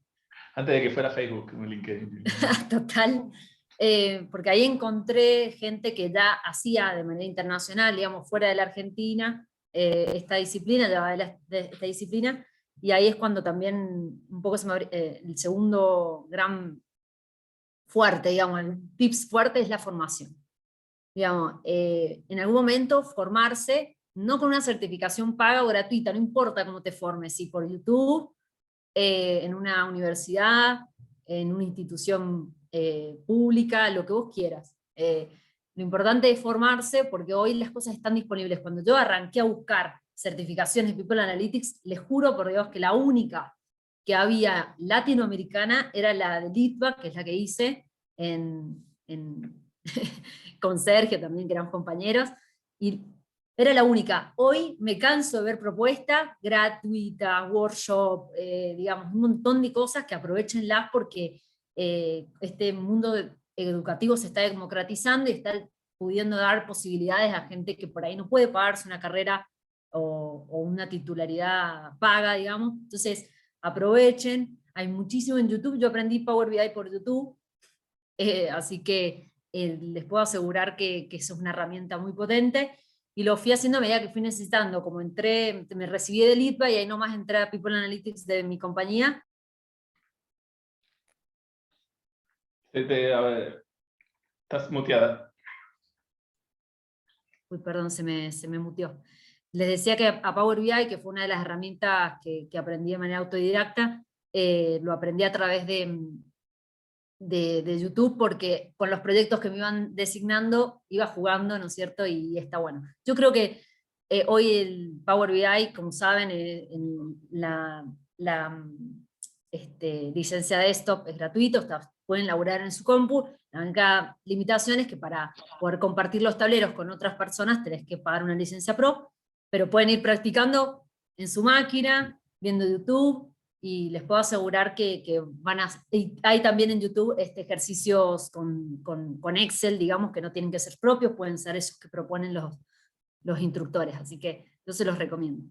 [SPEAKER 3] Antes de que fuera Facebook, LinkedIn.
[SPEAKER 1] Total. Porque ahí encontré gente que ya hacía de manera internacional, digamos, fuera de la Argentina, esta disciplina, esta disciplina, y ahí es cuando también un poco se me abrió, el segundo gran fuerte, digamos, el tips fuerte es la formación. Digamos, en algún momento formarse, no con una certificación paga o gratuita, no importa cómo te formes, si por YouTube, en una universidad, en una institución pública, lo que vos quieras. Lo importante es formarse, porque hoy las cosas están disponibles. Cuando yo arranqué a buscar certificaciones de People Analytics, les juro por Dios que la única que había latinoamericana era la de Litva, que es la que hice con Sergio también, que éramos compañeros, y era la única. Hoy me canso de ver propuestas gratuitas, workshop, digamos, un montón de cosas que aprovechenlas, porque este mundo educativo se está democratizando y está pudiendo dar posibilidades a gente que por ahí no puede pagarse una carrera o una titularidad paga, digamos. Entonces, aprovechen. Hay muchísimo en YouTube. Yo aprendí Power BI por YouTube, así que les puedo asegurar que eso es una herramienta muy potente, y lo fui haciendo a medida que fui necesitando, como me recibí de Litva y ahí nomás entré a People Analytics de mi compañía.
[SPEAKER 3] A ver, estás muteada.
[SPEAKER 1] Uy, perdón, se me muteó. Les decía que a Power BI, que fue una de las herramientas que aprendí de manera autodidacta, lo aprendí a través de YouTube, porque con los proyectos que me iban designando, iba jugando, ¿no es cierto? Y está bueno. Yo creo que hoy el Power BI, como saben, en la licencia desktop es gratuito, pueden laburar en su compu. La única limitación es que para poder compartir los tableros con otras personas tenés que pagar una licencia pro, pero pueden ir practicando en su máquina, viendo YouTube, y les puedo asegurar que van a... Hay también en YouTube ejercicios con Excel, digamos, que no tienen que ser propios, pueden ser esos que proponen los instructores, así que yo se los recomiendo.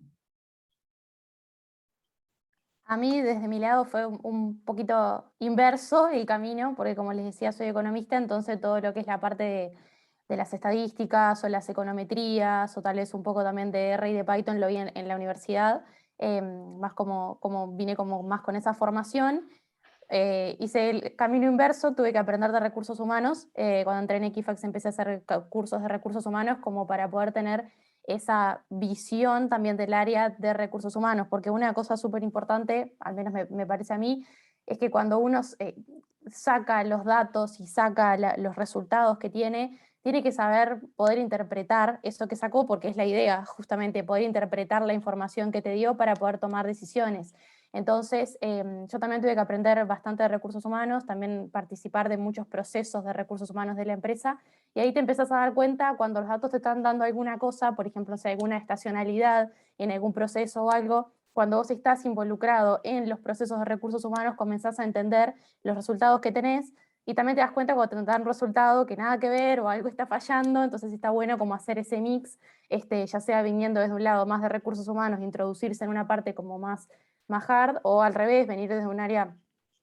[SPEAKER 5] A mí, desde mi lado, fue un poquito inverso el camino, porque como les decía, soy economista, entonces todo lo que es la parte de las estadísticas o las econometrías, o tal vez un poco también de R y de Python lo vi en la universidad, más como vine como más con esa formación. Hice el camino inverso, tuve que aprender de recursos humanos. Cuando entré en Equifax empecé a hacer cursos de recursos humanos como para poder tener esa visión también del área de recursos humanos, porque una cosa súper importante, al menos me parece a mí, es que cuando uno saca los datos y saca los resultados que tiene que saber poder interpretar eso que sacó, porque es la idea, justamente, poder interpretar la información que te dio para poder tomar decisiones. Entonces, yo también tuve que aprender bastante de recursos humanos, también participar de muchos procesos de recursos humanos de la empresa, y ahí te empezás a dar cuenta cuando los datos te están dando alguna cosa, por ejemplo, si hay alguna estacionalidad en algún proceso o algo, cuando vos estás involucrado en los procesos de recursos humanos, comenzás a entender los resultados que tenés, y también te das cuenta cuando te dan un resultado que nada que ver o algo está fallando, entonces está bueno como hacer ese mix, ya sea viniendo desde un lado más de recursos humanos, introducirse en una parte como más hard, o al revés, venir desde un área,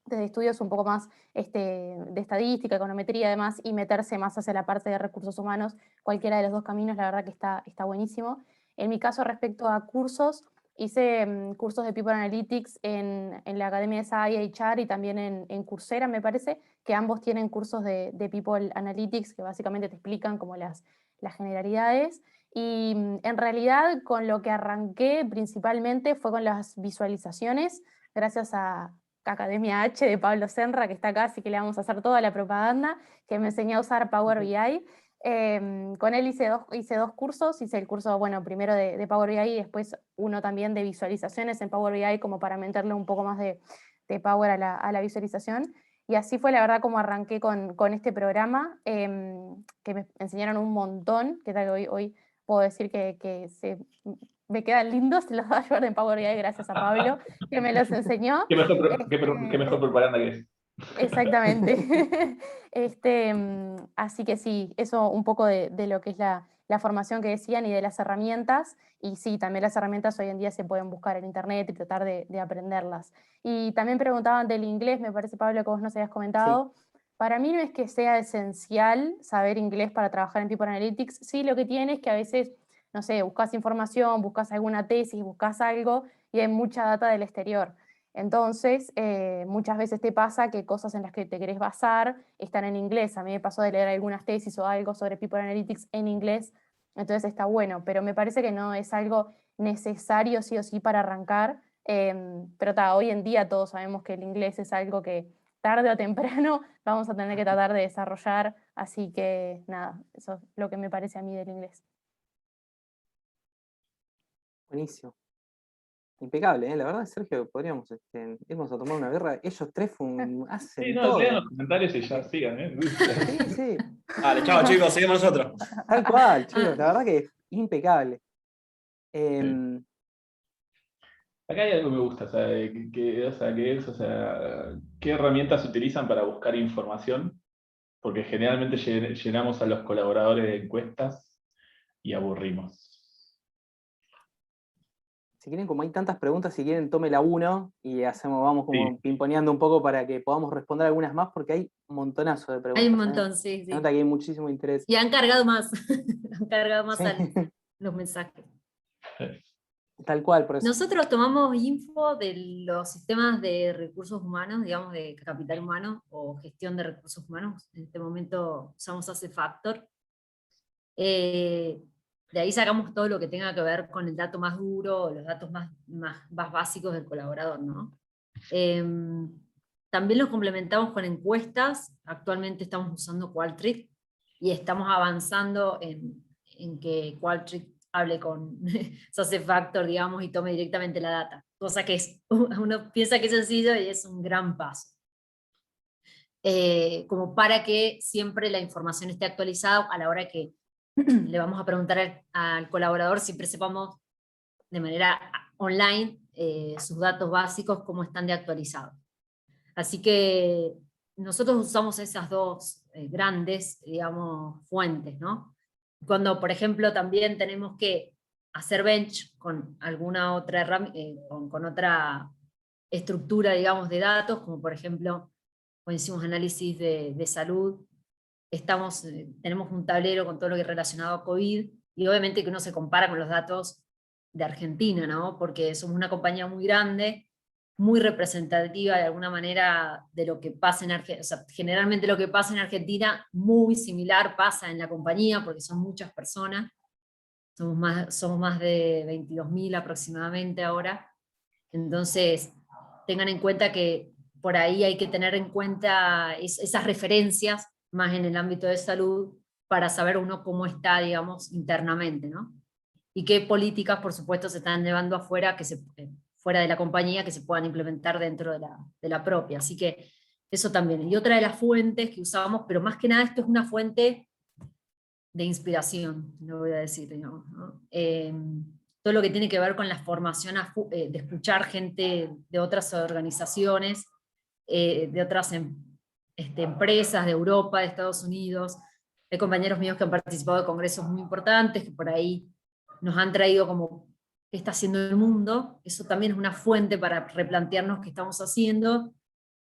[SPEAKER 5] desde estudios un poco más de estadística, econometría y demás, y meterse más hacia la parte de recursos humanos. Cualquiera de los dos caminos, la verdad que está buenísimo. En mi caso, respecto a cursos, hice cursos de People Analytics en la Academia de SAI HR y también en Coursera, me parece, que ambos tienen cursos de People Analytics que básicamente te explican como las generalidades. Y en realidad con lo que arranqué principalmente fue con las visualizaciones, gracias a Academia H de Pablo Senra, que está acá, así que le vamos a hacer toda la propaganda, que me enseñó a usar Power BI. Con él hice dos cursos, hice el curso, bueno, primero de Power BI y después uno también de visualizaciones en Power BI, como para meterle un poco más de power a la visualización. Y así fue la verdad como arranqué con este programa, que me enseñaron un montón, que tal que hoy puedo decir que me quedan lindos los dashboards en Power BI gracias a Pablo, que me los enseñó.
[SPEAKER 3] Qué mejor propaganda que es.
[SPEAKER 5] Exactamente. Así que sí, eso un poco de lo que es la formación que decían y de las herramientas. Y sí, también las herramientas hoy en día se pueden buscar en internet y tratar de aprenderlas. Y también preguntaban del inglés, me parece, Pablo, que vos nos habías comentado. Sí. Para mí no es que sea esencial saber inglés para trabajar en People Analytics. Sí, lo que tiene es que a veces, no sé, buscas información, buscas alguna tesis, buscas algo y hay mucha data del exterior. Entonces, muchas veces te pasa que cosas en las que te querés basar están en inglés. A mí me pasó de leer algunas tesis o algo sobre People Analytics en inglés, entonces está bueno, pero me parece que no es algo necesario sí o sí para arrancar. Pero hoy en día todos sabemos que el inglés es algo que tarde o temprano vamos a tener que tratar de desarrollar, así que nada, eso es lo que me parece a mí del inglés.
[SPEAKER 2] Buenísimo. Impecable, ¿eh? La verdad, Sergio, podríamos irnos a tomar una birra. Ellos tres hacen
[SPEAKER 3] sí, no,
[SPEAKER 2] todo.
[SPEAKER 3] lean los comentarios y ya sigan, ¿eh?
[SPEAKER 2] Sí, sí.
[SPEAKER 4] Vale, chao chicos, seguimos nosotros.
[SPEAKER 2] Tal cual, chicos, la verdad que es impecable.
[SPEAKER 3] Acá hay algo que me gusta, o sea, ¿qué herramientas utilizan para buscar información? Porque generalmente llenamos a los colaboradores de encuestas y aburrimos.
[SPEAKER 2] si quieren, como hay tantas preguntas, si quieren, tome la uno y vamos como
[SPEAKER 3] Sí.
[SPEAKER 2] pimponeando un poco para que podamos responder algunas más, porque hay un montonazo de preguntas.
[SPEAKER 1] Hay un montón, sí,
[SPEAKER 2] Se nota
[SPEAKER 1] sí.
[SPEAKER 2] que hay muchísimo interés.
[SPEAKER 1] Y han cargado más, han cargado más
[SPEAKER 2] Sí,
[SPEAKER 1] los mensajes.
[SPEAKER 2] tal cual, por eso.
[SPEAKER 1] Nosotros tomamos info de los sistemas de recursos humanos, digamos, de capital humano o gestión de recursos humanos. En este momento usamos Factor. De ahí sacamos todo lo que tenga que ver con el dato más duro, los datos más básicos del colaborador, ¿no? También los complementamos con encuestas. Actualmente estamos usando Qualtrics y estamos avanzando en que Qualtrics hable con Factor, digamos, y tome directamente la data. Cosa que uno piensa que es sencillo y es un gran paso. Como para que siempre la información esté actualizada a la hora que le vamos a preguntar al colaborador, siempre sepamos de manera online sus datos básicos, cómo están de actualizados. Así que nosotros usamos esas dos grandes, digamos, fuentes, ¿no? Cuando, por ejemplo, también tenemos que hacer bench con alguna otra con otra estructura, digamos, de datos, como por ejemplo, cuando hicimos análisis de salud, tenemos un tablero con todo lo que es relacionado a COVID, y obviamente que uno se compara con los datos de Argentina, ¿no? Porque somos una compañía muy grande, muy representativa de alguna manera de lo que pasa en Argentina. O sea, generalmente lo que pasa en Argentina, muy similar pasa en la compañía, porque son muchas personas, somos más de 22.000 aproximadamente ahora. Entonces, tengan en cuenta que por ahí hay que tener en cuenta esas referencias, más en el ámbito de salud, para saber uno cómo está, digamos, internamente, ¿no? Y qué políticas, por supuesto, se están llevando afuera, fuera de la compañía, que se puedan implementar dentro de la propia. Así que eso también. Y otra de las fuentes que usamos, pero más que nada esto es una fuente de inspiración, lo voy a decir, digamos, ¿no? Todo lo que tiene que ver con la formación de escuchar gente de otras organizaciones, de otras empresas de Europa, de Estados Unidos. Hay compañeros míos que han participado de congresos muy importantes, que por ahí nos han traído como qué está haciendo el mundo. Eso también es una fuente para replantearnos qué estamos haciendo,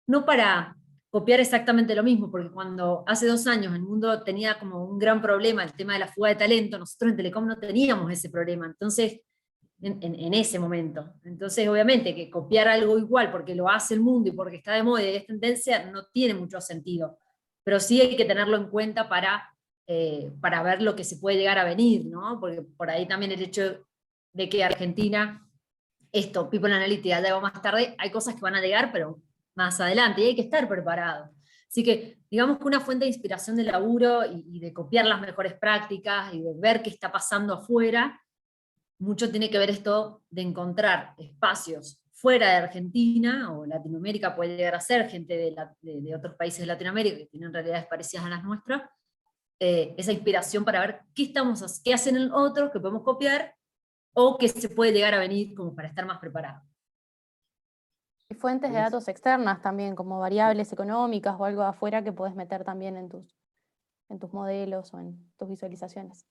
[SPEAKER 1] no para copiar exactamente lo mismo, porque cuando hace 2 años el mundo tenía como un gran problema, el tema de la fuga de talento, nosotros en Telecom no teníamos ese problema, entonces, en ese momento. Entonces, obviamente, que copiar algo igual porque lo hace el mundo y porque está de moda y es tendencia, no tiene mucho sentido. Pero sí hay que tenerlo en cuenta para ver lo que se puede llegar a venir, ¿no? Porque por ahí también el hecho de que Argentina, People Analytics, algo más tarde, hay cosas que van a llegar, pero más adelante, y hay que estar preparado. Así que, digamos que una fuente de inspiración de laburo y de copiar las mejores prácticas y de ver qué está pasando afuera, mucho tiene que ver esto de encontrar espacios fuera de Argentina, o Latinoamérica puede llegar a ser gente de otros países de Latinoamérica que tienen realidades parecidas a las nuestras, esa inspiración para ver qué hacen otros, que podemos copiar, o que se puede llegar a venir como para estar más preparado.
[SPEAKER 5] Y fuentes de datos externas también, como variables económicas o algo de afuera que puedes meter también en tus modelos o en tus visualizaciones.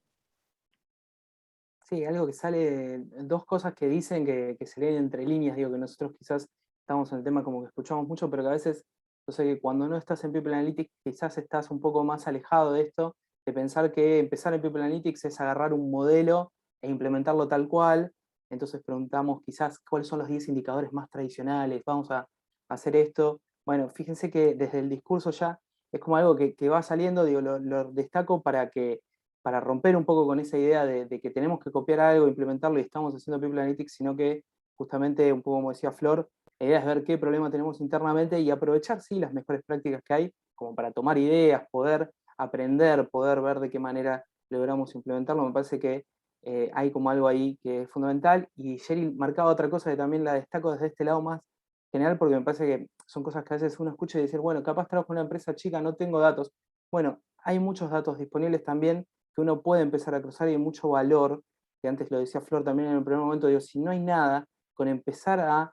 [SPEAKER 2] Sí, algo que sale, dos cosas que dicen que se leen entre líneas, digo que nosotros quizás estamos en el tema como que escuchamos mucho, pero que a veces, yo sé que cuando no estás en People Analytics quizás estás un poco más alejado de esto, de pensar que empezar en People Analytics es agarrar un modelo e implementarlo tal cual. Entonces preguntamos quizás cuáles son los 10 indicadores más tradicionales, vamos a hacer esto. Bueno, fíjense que desde el discurso ya es como algo que va saliendo, digo, lo destaco para romper un poco con esa idea de que tenemos que copiar algo, implementarlo y estamos haciendo People Analytics, sino que justamente, un poco como decía Flor, la idea es ver qué problema tenemos internamente y aprovechar, sí, las mejores prácticas que hay, como para tomar ideas, poder aprender, poder ver de qué manera logramos implementarlo. Me parece que hay como algo ahí que es fundamental, y Sheryl marcaba otra cosa que también la destaco desde este lado más general, porque me parece que son cosas que a veces uno escucha y dice, bueno, capaz trabajo en una empresa chica, no tengo datos. Bueno, hay muchos datos disponibles también que uno puede empezar a cruzar y hay mucho valor, que antes lo decía Flor también en el primer momento, digo, si no hay nada, con empezar a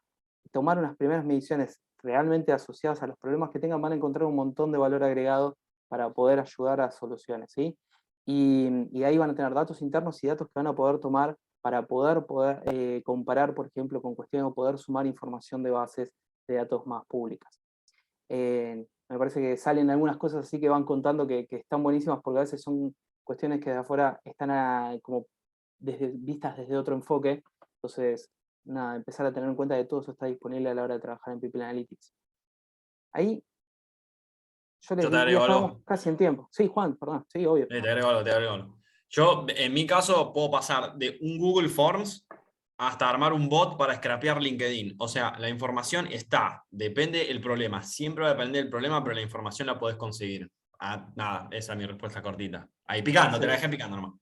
[SPEAKER 2] tomar unas primeras mediciones realmente asociadas a los problemas que tengan, van a encontrar un montón de valor agregado para poder ayudar a soluciones, ¿sí? Y ahí van a tener datos internos y datos que van a poder tomar para poder comparar, por ejemplo, con cuestiones o poder sumar información de bases de datos más públicas. Me parece que salen algunas cosas así que van contando que están buenísimas, porque a veces son cuestiones que de afuera están como vistas desde otro enfoque. Entonces, nada, empezar a tener en cuenta que todo eso está disponible a la hora de trabajar en People Analytics. Ahí, yo les
[SPEAKER 4] Yo te
[SPEAKER 2] diría,
[SPEAKER 4] agrego
[SPEAKER 2] estamos
[SPEAKER 4] algo.
[SPEAKER 2] casi en tiempo. Sí, Juan, perdón, sí, obvio.
[SPEAKER 4] Te agrego algo, te agrego algo. Yo, en mi caso, puedo pasar de un Google Forms hasta armar un bot para scrapear LinkedIn. O sea, la información está, depende el problema. Siempre va a depender del problema, pero la información la podés conseguir. Nada, esa es mi respuesta cortita. Ahí picando, te la dejé picando nomás.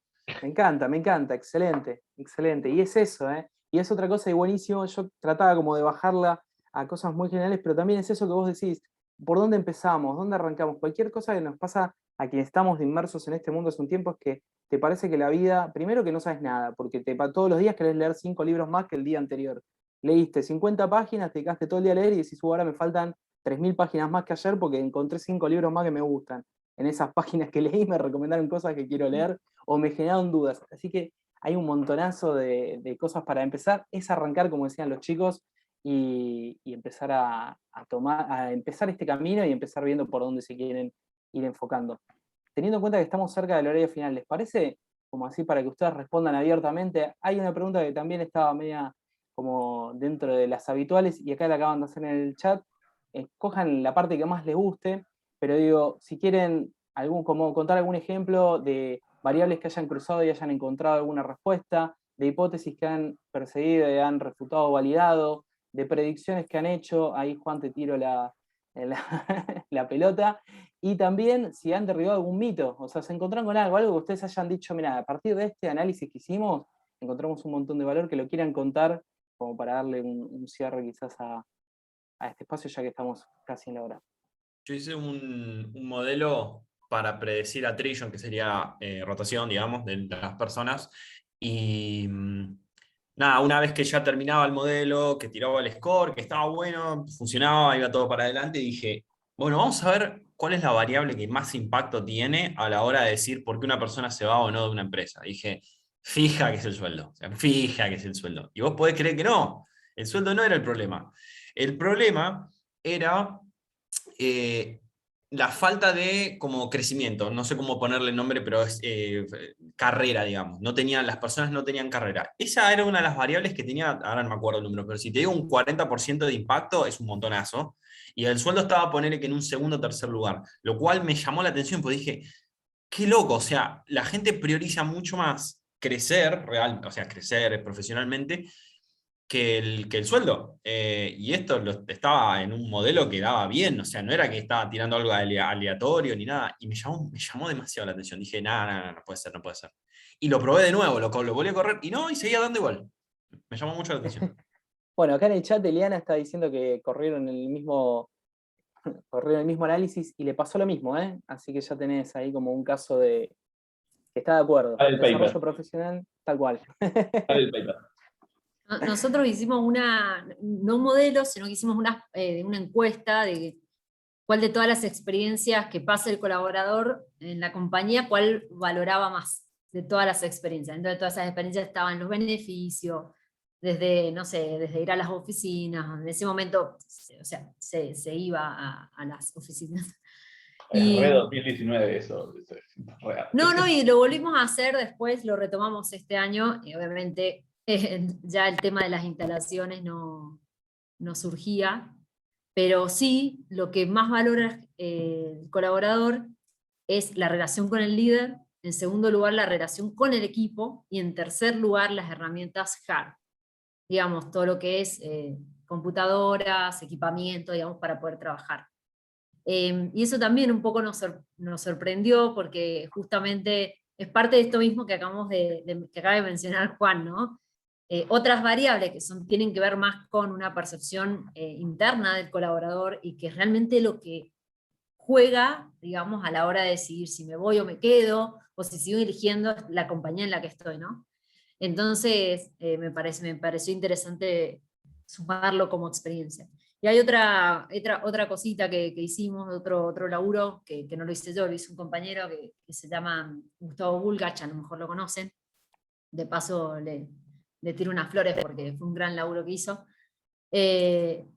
[SPEAKER 2] Me encanta, excelente, excelente. Y es eso, ¿eh? Y es otra cosa y buenísimo, yo trataba como de bajarla a cosas muy generales, pero también es eso que vos decís, ¿por dónde empezamos? ¿Dónde arrancamos? Cualquier cosa que nos pasa a quienes estamos inmersos en este mundo hace un tiempo es que te parece que la vida, primero que no sabes nada, porque todos los días querés leer 5 libros más que el día anterior. Leíste 50 páginas, te dedicaste todo el día a leer y decís, ahora me faltan 3000 páginas más que ayer porque encontré 5 libros más que me gustan. En esas páginas que leí me recomendaron cosas que quiero leer o me generaron dudas. Así que hay un montonazo de cosas para empezar. Es arrancar, como decían los chicos, y empezar a empezar este camino y empezar viendo por dónde se quieren ir enfocando. Teniendo en cuenta que estamos cerca del horario final, ¿les parece? Como así para que ustedes respondan abiertamente. Hay una pregunta que también estaba media como dentro de las habituales y acá la acaban de hacer en el chat. Escojan la parte que más les guste, pero digo, si quieren como contar algún ejemplo de variables que hayan cruzado y hayan encontrado alguna respuesta, de hipótesis que han perseguido y han refutado o validado, de predicciones que han hecho, ahí Juan te tiro la pelota, y también si han derribado algún mito, o sea, se encontraron con algo que ustedes hayan dicho, mira, a partir de este análisis que hicimos, encontramos un montón de valor que lo quieran contar, como para darle un cierre quizás a este espacio, ya que estamos casi en la hora.
[SPEAKER 4] Yo hice un modelo para predecir attrition, que sería rotación, digamos, de las personas. Y nada, una vez que ya terminaba el modelo, que tiraba el score, que estaba bueno, funcionaba, iba todo para adelante, dije, bueno, vamos a ver cuál es la variable que más impacto tiene a la hora de decir por qué una persona se va o no de una empresa. Dije, fija que es el sueldo. O sea, fija que es el sueldo. Y vos podés creer que no. El sueldo no era el problema. El problema era la falta de como crecimiento, no sé cómo ponerle nombre, pero es carrera, digamos. Las personas no tenían carrera. Esa era una de las variables que tenía, ahora no me acuerdo el número, pero si te digo un 40% de impacto, es un montonazo. Y el sueldo estaba, ponerle que en un segundo o tercer lugar, lo cual me llamó la atención, porque dije, qué loco, o sea, la gente prioriza mucho más crecer, o sea, crecer profesionalmente, que el sueldo. Y esto estaba en un modelo que daba bien, o sea, no era que estaba tirando algo aleatorio ni nada. Y me llamó demasiado la atención. Dije, nada, no puede ser, no puede ser. Y lo probé de nuevo, lo volví a correr y no, y seguía dando igual. Me llamó mucho la atención.
[SPEAKER 2] Bueno, acá en el chat Eliana está diciendo que corrieron el mismo análisis y le pasó lo mismo, ¿eh? Así que ya tenés ahí como un caso de que está de acuerdo.
[SPEAKER 3] Dale el
[SPEAKER 2] Desarrollo
[SPEAKER 3] paper.
[SPEAKER 2] profesional, tal cual.
[SPEAKER 3] Dale el paper.
[SPEAKER 1] Nosotros hicimos no un modelo, sino que hicimos una encuesta de cuál de todas las experiencias que pasa el colaborador en la compañía, cuál valoraba más de todas las experiencias. Dentro de todas esas experiencias estaban los beneficios, desde, no sé, desde ir a las oficinas, en ese momento, o sea, se iba a las oficinas.
[SPEAKER 3] Es re 2019 eso es real.
[SPEAKER 1] No, y lo volvimos a hacer después, lo retomamos este año, y obviamente ya el tema de las instalaciones no surgía, pero sí, lo que más valora el colaborador es la relación con el líder, en segundo lugar la relación con el equipo, y en tercer lugar las herramientas hard, digamos, todo lo que es computadoras, equipamiento, digamos, para poder trabajar. Y eso también un poco nos sorprendió, porque justamente es parte de esto mismo que acaba de mencionar Juan, ¿no? Otras variables que tienen que ver más con una percepción interna del colaborador, y que es realmente lo que juega, digamos, a la hora de decidir si me voy o me quedo, o si sigo eligiendo la compañía en la que estoy, ¿no? Entonces, me pareció interesante sumarlo como experiencia. Y hay otra cosita que hicimos, otro laburo, que no lo hice yo, lo hizo un compañero que se llama Gustavo Bulgach, a lo mejor lo conocen. De paso le tiro unas flores porque fue un gran laburo que hizo. Él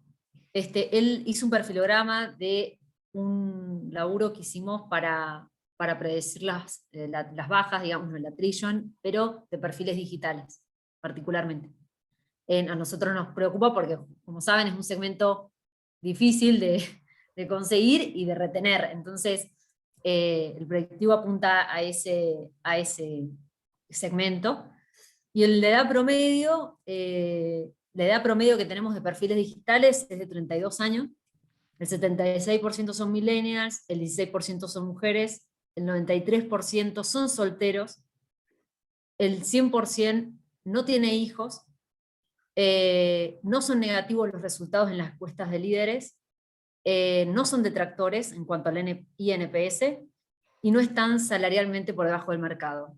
[SPEAKER 1] hizo un perfilograma de un laburo que hicimos para predecir las bajas, digamos, en la attrition, pero de perfiles digitales, particularmente. A nosotros nos preocupa porque, como saben, es un segmento difícil de conseguir y de retener. Entonces, el predictivo apunta a ese segmento. Y la edad promedio que tenemos de perfiles digitales es de 32 años. El 76% son millennials, el 16% son mujeres, el 93% son solteros, el 100% no tiene hijos, no son negativos los resultados en las encuestas de líderes, no son detractores en cuanto al INPS y no están salarialmente por debajo del mercado.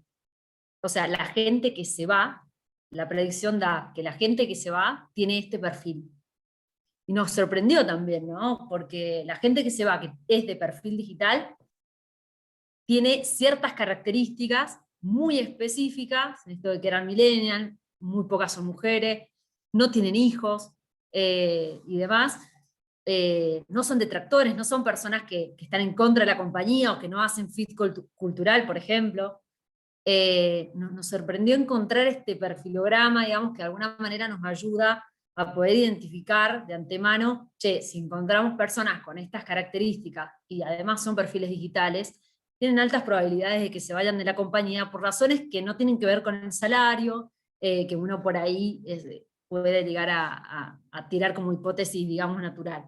[SPEAKER 1] O sea, la gente que se va, la predicción da que la gente que se va tiene este perfil. Y nos sorprendió también, ¿no? Porque la gente que se va, que es de perfil digital, tiene ciertas características muy específicas, esto de que eran millennials, muy pocas son mujeres, no tienen hijos y demás. No son detractores, no son personas que están en contra de la compañía o que no hacen fit cultural, por ejemplo. Nos sorprendió encontrar este perfilograma, digamos, que de alguna manera nos ayuda a poder identificar de antemano, si encontramos personas con estas características y además son perfiles digitales, tienen altas probabilidades de que se vayan de la compañía por razones que no tienen que ver con el salario, que uno por ahí puede llegar a tirar como hipótesis, digamos, natural.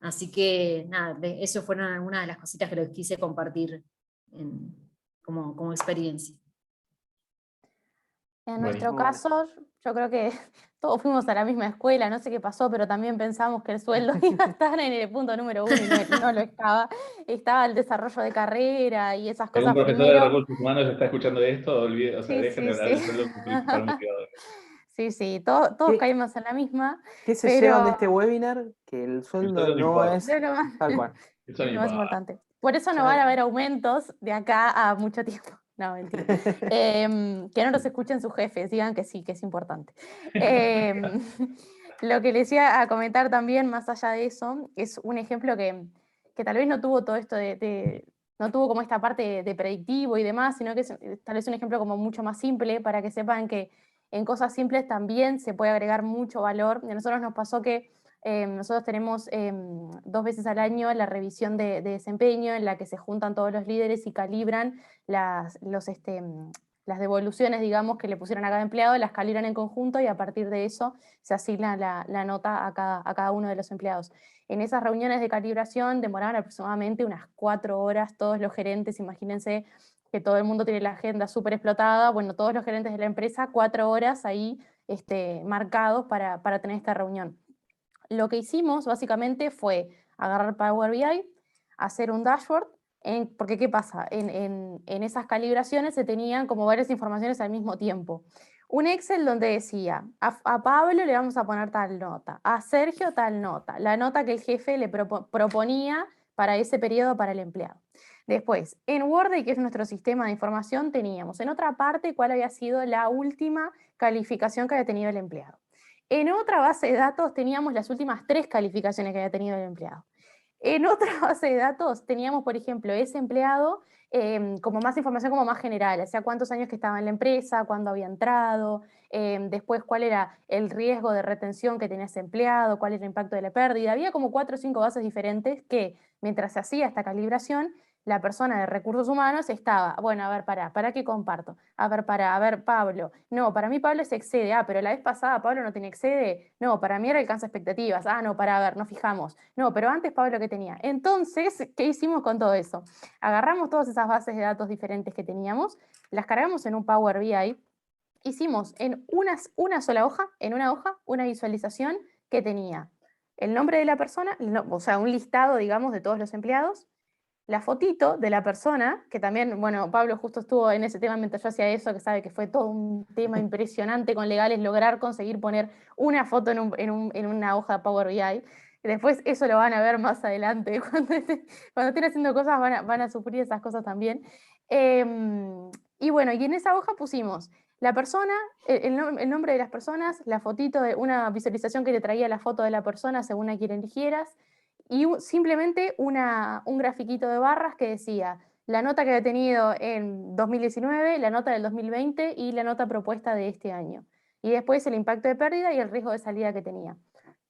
[SPEAKER 1] Así que, nada, eso fueron algunas de las cositas que les quise compartir como experiencia.
[SPEAKER 5] En nuestro caso, yo creo que todos fuimos a la misma escuela, no sé qué pasó, pero también pensamos que el sueldo iba a estar en el punto número 1 y no lo estaba. Estaba el desarrollo de carrera y esas cosas
[SPEAKER 3] ¿Algún profesor
[SPEAKER 5] primero.
[SPEAKER 3] de recursos humanos está escuchando esto? O sea,
[SPEAKER 5] Sí,
[SPEAKER 3] dejen de hablar del sueldo principal motivador.
[SPEAKER 5] Sí, todos caímos en la misma.
[SPEAKER 2] ¿Qué se
[SPEAKER 5] pero
[SPEAKER 2] llevan de este webinar? Que el sueldo no
[SPEAKER 3] importa.
[SPEAKER 2] es tal cual.
[SPEAKER 3] Eso no
[SPEAKER 5] lo más
[SPEAKER 3] importa.
[SPEAKER 5] importante. Por eso no van a haber aumentos de acá a mucho tiempo. No, mentira. Que no los escuchen sus jefes, digan que sí, que es importante. Lo que les iba a comentar también, más allá de eso, es un ejemplo que tal vez no tuvo todo esto no tuvo como esta parte de predictivo y demás, sino que es tal vez un ejemplo como mucho más simple para que sepan que en cosas simples también se puede agregar mucho valor. Y a nosotros nos pasó que nosotros tenemos 2 veces al año la revisión de desempeño en la que se juntan todos los líderes y calibran las devoluciones, digamos, que le pusieron a cada empleado, las calibran en conjunto y a partir de eso se asigna la nota a cada uno de los empleados. En esas reuniones de calibración demoraban aproximadamente unas 4 horas todos los gerentes, imagínense que todo el mundo tiene la agenda súper explotada, bueno, todos los gerentes de la empresa, 4 horas ahí marcados para tener esta reunión. Lo que hicimos básicamente fue agarrar Power BI, hacer un dashboard, porque ¿qué pasa? En esas calibraciones se tenían como varias informaciones al mismo tiempo. Un Excel donde decía, a Pablo le vamos a poner tal nota, a Sergio tal nota, la nota que el jefe le proponía para ese periodo para el empleado. Después, en Word, que es nuestro sistema de información, teníamos en otra parte cuál había sido la última calificación que había tenido el empleado. En otra base de datos teníamos las últimas 3 calificaciones que había tenido el empleado. En otra base de datos teníamos, por ejemplo, ese empleado como más información como más general, o sea, cuántos años que estaba en la empresa, cuándo había entrado, después cuál era el riesgo de retención que tenía ese empleado, cuál era el impacto de la pérdida. Había como 4 o 5 bases diferentes que, mientras se hacía esta calibración, la persona de recursos humanos estaba, bueno, a ver, ¿para qué comparto? A ver, Pablo, no, para mí Pablo se excede, pero la vez pasada Pablo no tiene excede, no, para mí era alcanza expectativas, no, a ver, nos fijamos, no, pero antes Pablo ¿qué tenía? Entonces, ¿qué hicimos con todo eso? Agarramos todas esas bases de datos diferentes que teníamos, las cargamos en un Power BI, hicimos en una sola hoja, una visualización que tenía el nombre de la persona, o sea, un listado, digamos, de todos los empleados, la fotito de la persona, que también, bueno, Pablo justo estuvo en ese tema mientras yo hacía eso, que sabe que fue todo un tema impresionante con legales, lograr conseguir poner una foto en una hoja de Power BI. Después eso lo van a ver más adelante, cuando estén haciendo cosas van a sufrir esas cosas también. Y bueno, y en esa hoja pusimos La persona, el nombre de las personas, la fotito de una visualización que te traía la foto de la persona según a quien eligieras, y simplemente un grafiquito de barras que decía la nota que había tenido en 2019, la nota del 2020 y la nota propuesta de este año. Y después el impacto de pérdida y el riesgo de salida que tenía.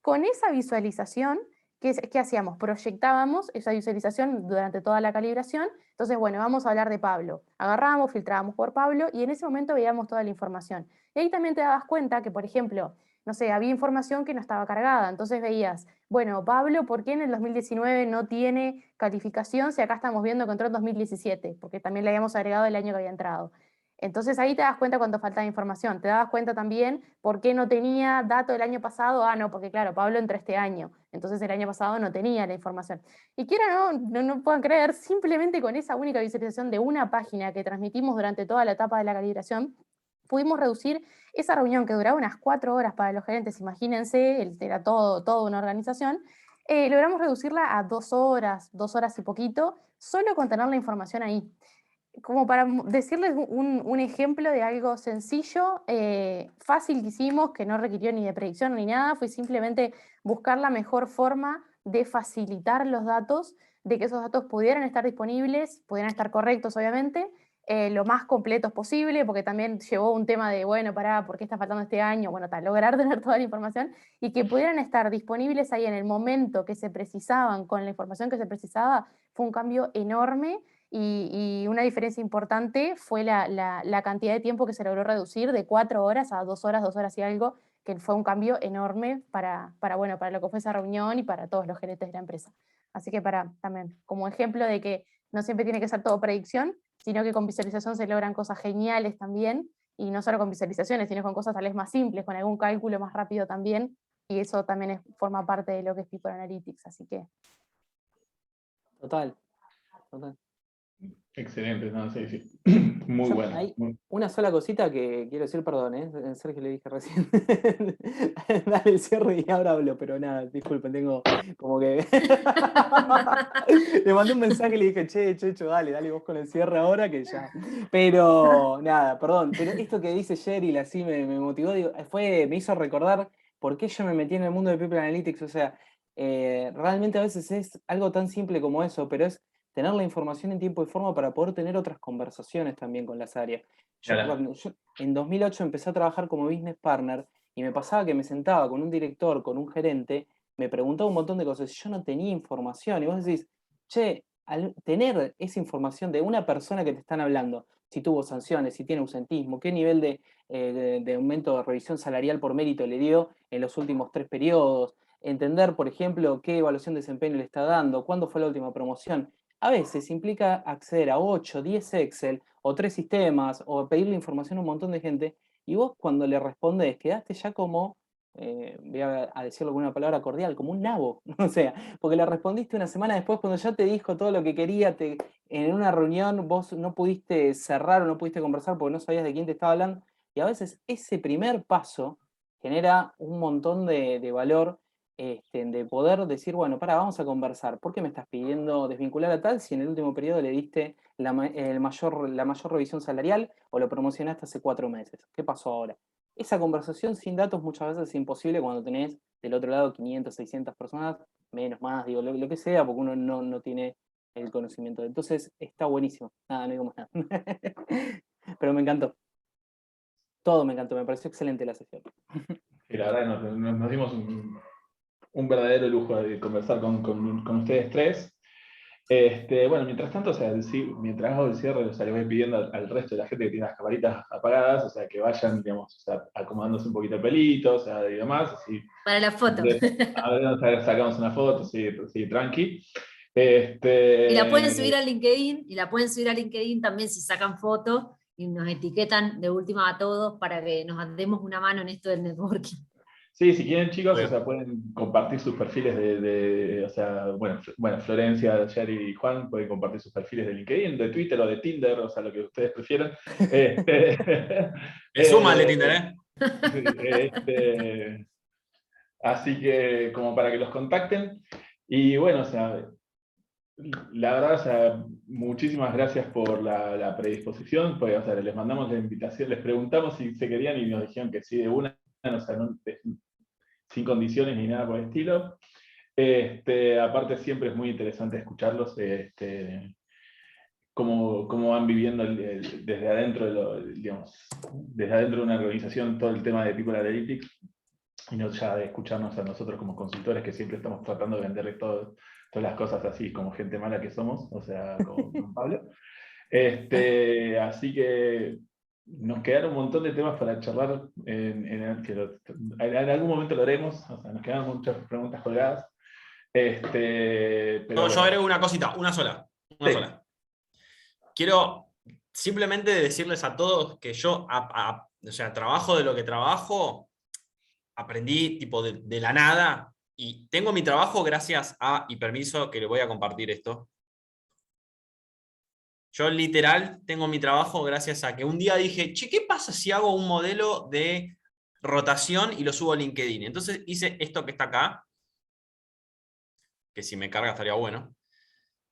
[SPEAKER 5] Con esa visualización, ¿qué hacíamos? Proyectábamos esa visualización durante toda la calibración. Entonces, bueno, vamos a hablar de Pablo. Agarrábamos, filtrábamos por Pablo y en ese momento veíamos toda la información. Y ahí también te dabas cuenta que, por ejemplo, no sé, había información que no estaba cargada. Entonces veías, bueno, Pablo, ¿por qué en el 2019 no tiene calificación si acá estamos viendo que entró en 2017? Porque también le habíamos agregado el año que había entrado. Entonces ahí te das cuenta cuando faltaba información. Te dabas cuenta también por qué no tenía dato del año pasado. Ah, no, porque claro, Pablo entró este año. Entonces el año pasado no tenía la información. Y quiera no puedan creer, simplemente con esa única visualización de una página que transmitimos durante toda la etapa de la calibración, pudimos reducir esa reunión que duraba unas 4 horas para los gerentes, imagínense, era toda una organización, logramos reducirla a 2 horas y poquito, solo con tener la información ahí. Como para decirles un ejemplo de algo sencillo, fácil que hicimos, que no requirió ni de predicción ni nada, fue simplemente buscar la mejor forma de facilitar los datos, de que esos datos pudieran estar disponibles, pudieran estar correctos obviamente, lo más completos posible, porque también llevó un tema de, bueno, ¿por qué está faltando este año? Bueno, lograr tener toda la información y que pudieran estar disponibles ahí en el momento que se precisaban, con la información que se precisaba, fue un cambio enorme. Y una diferencia importante fue la cantidad de tiempo que se logró reducir de 4 horas a 2 horas y algo, que fue un cambio enorme bueno, para lo que fue esa reunión y para todos los gerentes de la empresa. Así que también, como ejemplo de que no siempre tiene que ser todo predicción, sino que con visualización se logran cosas geniales también, y no solo con visualizaciones, sino con cosas tal vez más simples, con algún cálculo más rápido también, y eso también forma parte de lo que es People Analytics, así que...
[SPEAKER 2] Total.
[SPEAKER 3] Excelente, no, sí, sí. Muy bueno.
[SPEAKER 2] Hay una sola cosita que quiero decir, perdón, Sergio le dije recién. Dale el cierre y ahora hablo, pero nada, disculpen, tengo como que. Le mandé un mensaje y le dije, Checho, dale vos con el cierre ahora que ya. Pero nada, perdón, pero esto que dice Cheryl así me motivó, me hizo recordar por qué yo me metí en el mundo de People Analytics. O sea, realmente a veces es algo tan simple como eso, pero es tener la información en tiempo y forma para poder tener otras conversaciones también con las áreas. Yo en 2008 empecé a trabajar como business partner y me pasaba que me sentaba con un director, con un gerente, me preguntaba un montón de cosas y yo no tenía información. Y vos decís, che, al tener esa información de una persona que te están hablando, si tuvo sanciones, si tiene ausentismo, qué nivel de aumento de revisión salarial por mérito le dio en los últimos 3 periodos, entender, por ejemplo, qué evaluación de desempeño le está dando, cuándo fue la última promoción. A veces implica acceder a 8, 10 Excel o 3 sistemas o pedirle información a un montón de gente y vos cuando le respondés quedaste ya como, voy a decirlo con una palabra cordial, como un nabo. O sea, porque le respondiste una semana después cuando ya te dijo todo lo que quería, en una reunión vos no pudiste cerrar o no pudiste conversar porque no sabías de quién te estaba hablando y a veces ese primer paso genera un montón de valor, de poder decir, bueno, vamos a conversar. ¿Por qué me estás pidiendo desvincular a tal si en el último periodo le diste la mayor revisión salarial o lo promocionaste hace 4 meses? ¿Qué pasó ahora? Esa conversación sin datos muchas veces es imposible cuando tenés del otro lado 500, 600 personas, menos, más, digo, lo que sea, porque uno no tiene el conocimiento. Entonces está buenísimo. Nada, no digo más nada. Pero me encantó. Todo me encantó, me pareció excelente la sesión.
[SPEAKER 3] Y la verdad nos dimos un verdadero lujo de conversar con ustedes tres. Bueno, mientras tanto, o sea, mientras hago el cierre, o sea, le voy pidiendo al resto de la gente que tiene las camaritas apagadas, o sea, que vayan, digamos, o sea, acomodándose un poquito el pelito, o sea, y demás, así.
[SPEAKER 1] Para la foto.
[SPEAKER 3] A ver, sacamos una foto, sí, tranqui.
[SPEAKER 1] Y la pueden subir a LinkedIn, también si sacan fotos y nos etiquetan de última a todos para que nos demos una mano en esto del networking.
[SPEAKER 3] Sí, si quieren, chicos, o sea, pueden compartir sus perfiles o sea, bueno, Florencia, Jerry y Juan pueden compartir sus perfiles de LinkedIn, de Twitter o de Tinder, o sea, lo que ustedes prefieran.
[SPEAKER 4] Me suma el de Tinder,
[SPEAKER 3] Sí, así que, como para que los contacten. Y bueno, o sea, la verdad, o sea, muchísimas gracias por la predisposición, pues, o sea, les mandamos la invitación, les preguntamos si se querían y nos dijeron que sí de una, o sea, sin condiciones ni nada por el estilo. Aparte siempre es muy interesante escucharlos, cómo van viviendo desde adentro digamos, desde adentro de una organización todo el tema de People Analytics, y no ya de escucharnos a nosotros como consultores que siempre estamos tratando de venderles todas las cosas así como gente mala que somos, o sea, con Pablo. Así que nos quedaron un montón de temas para charlar, en algún momento lo haremos, o sea, nos quedan muchas preguntas colgadas. Pero
[SPEAKER 4] Yo
[SPEAKER 3] bueno,
[SPEAKER 4] agrego una cosita, una sola. Una
[SPEAKER 3] sí.
[SPEAKER 4] sola. Quiero simplemente decirles a todos que yo, o sea, trabajo de lo que trabajo, aprendí tipo de la nada, y tengo mi trabajo gracias a, y permiso que le voy a compartir esto. Yo literal tengo mi trabajo gracias a que un día dije, che, ¿qué pasa si hago un modelo de rotación y lo subo a LinkedIn? Entonces hice esto que está acá, que si me carga estaría bueno.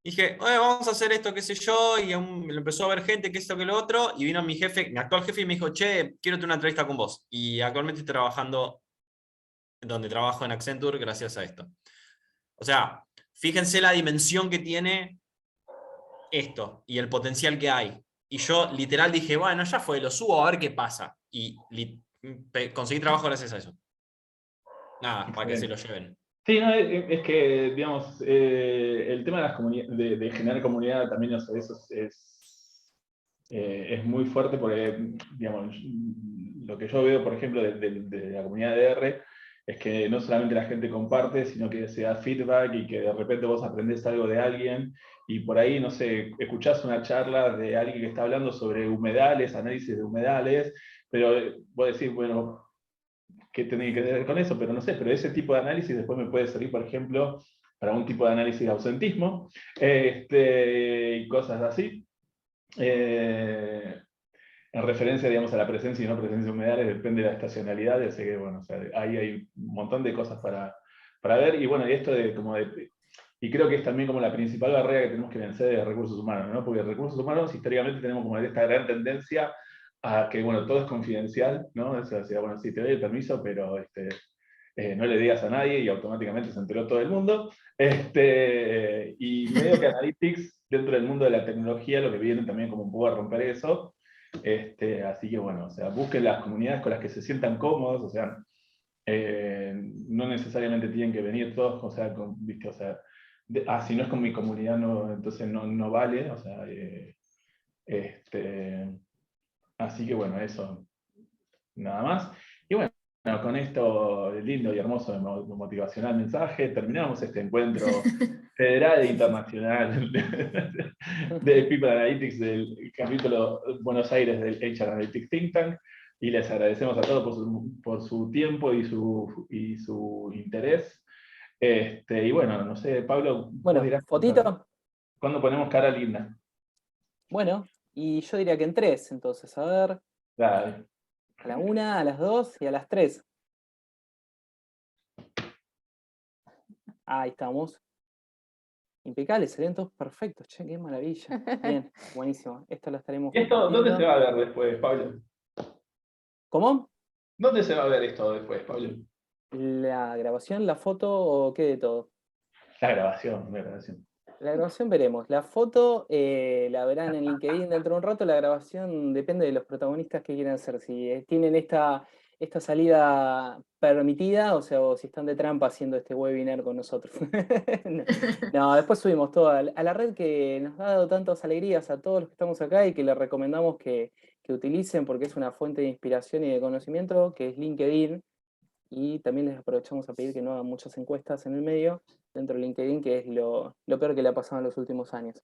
[SPEAKER 4] Dije, "Oye, vamos a hacer esto, qué sé yo", y me lo empezó a ver gente, que esto, que lo otro, y vino mi jefe, mi actual jefe, y me dijo, che, quiero tener una entrevista con vos. Y actualmente estoy trabajando donde trabajo en Accenture gracias a esto. O sea, fíjense la dimensión que tiene esto y el potencial que hay. Y yo literal dije, bueno, ya fue, lo subo a ver qué pasa. Y conseguí trabajo gracias a eso. Nada, para que se lo lleven.
[SPEAKER 3] Sí, no, es que, digamos, el tema de las de generar comunidad también, o sea, eso es muy fuerte porque, digamos, lo que yo veo, por ejemplo, de la comunidad de R, es que no solamente la gente comparte, sino que se da feedback y que de repente vos aprendés algo de alguien y por ahí, no sé, escuchás una charla de alguien que está hablando sobre humedales, análisis de humedales, pero vos decís, bueno, ¿qué tiene que ver con eso? Pero no sé, pero ese tipo de análisis después me puede servir, por ejemplo, para un tipo de análisis de ausentismo, y cosas así. En referencia, digamos, a la presencia y no presencia de humedales, depende de la estacionalidad, así que, bueno, o sea, ahí hay un montón de cosas para ver, y bueno, y esto y creo que es también como la principal barrera que tenemos que vencer de recursos humanos, ¿no? Porque recursos humanos históricamente tenemos como esta gran tendencia a que, bueno, todo es confidencial, ¿no? O sea, bueno, sí, te doy el permiso, pero no le digas a nadie y automáticamente se enteró todo el mundo. Y medio que Analytics, dentro del mundo de la tecnología, lo que viene también como un poco a romper eso. Así que bueno, o sea, busquen las comunidades con las que se sientan cómodos, o sea, no necesariamente tienen que venir todos, o sea, ¿viste? O sea, si no es con mi comunidad, no, entonces no vale, o sea, así que bueno, eso, nada más. Y bueno, con esto lindo y hermoso motivacional mensaje, terminamos este encuentro federal e internacional de People Analytics del capítulo Buenos Aires del HR Analytics Think Tank, y les agradecemos a todos por su tiempo y su interés. Y bueno, no sé, Pablo,
[SPEAKER 2] Bueno,
[SPEAKER 3] vos dirás,
[SPEAKER 2] fotito.
[SPEAKER 3] ¿cuándo ponemos cara linda?
[SPEAKER 2] Bueno, y yo diría que en 3, entonces, a ver,
[SPEAKER 3] Dale.
[SPEAKER 2] a la 1, a las 2 y a las 3. Ahí estamos. Impecable, serían todos perfectos, che, qué maravilla. Bien, buenísimo. Esto lo estaremos
[SPEAKER 3] ¿Y esto dónde se
[SPEAKER 2] compartiendo.
[SPEAKER 3] va a ver después, Pablo?
[SPEAKER 2] ¿Cómo?
[SPEAKER 3] ¿Dónde se va a ver esto después, Pablo?
[SPEAKER 2] ¿La grabación, la foto o qué de todo?
[SPEAKER 3] La grabación, la grabación.
[SPEAKER 2] La grabación veremos. La foto la verán en LinkedIn dentro de un rato. La grabación depende de los protagonistas que quieran hacer. Si tienen esta salida permitida, o sea, o si están de trampa haciendo este webinar con nosotros. No, después subimos todo a la red que nos ha dado tantas alegrías a todos los que estamos acá y que les recomendamos que utilicen porque es una fuente de inspiración y de conocimiento, que es LinkedIn. Y también les aprovechamos a pedir que no hagan muchas encuestas en el medio dentro de LinkedIn, que es lo peor que le ha pasado en los últimos años.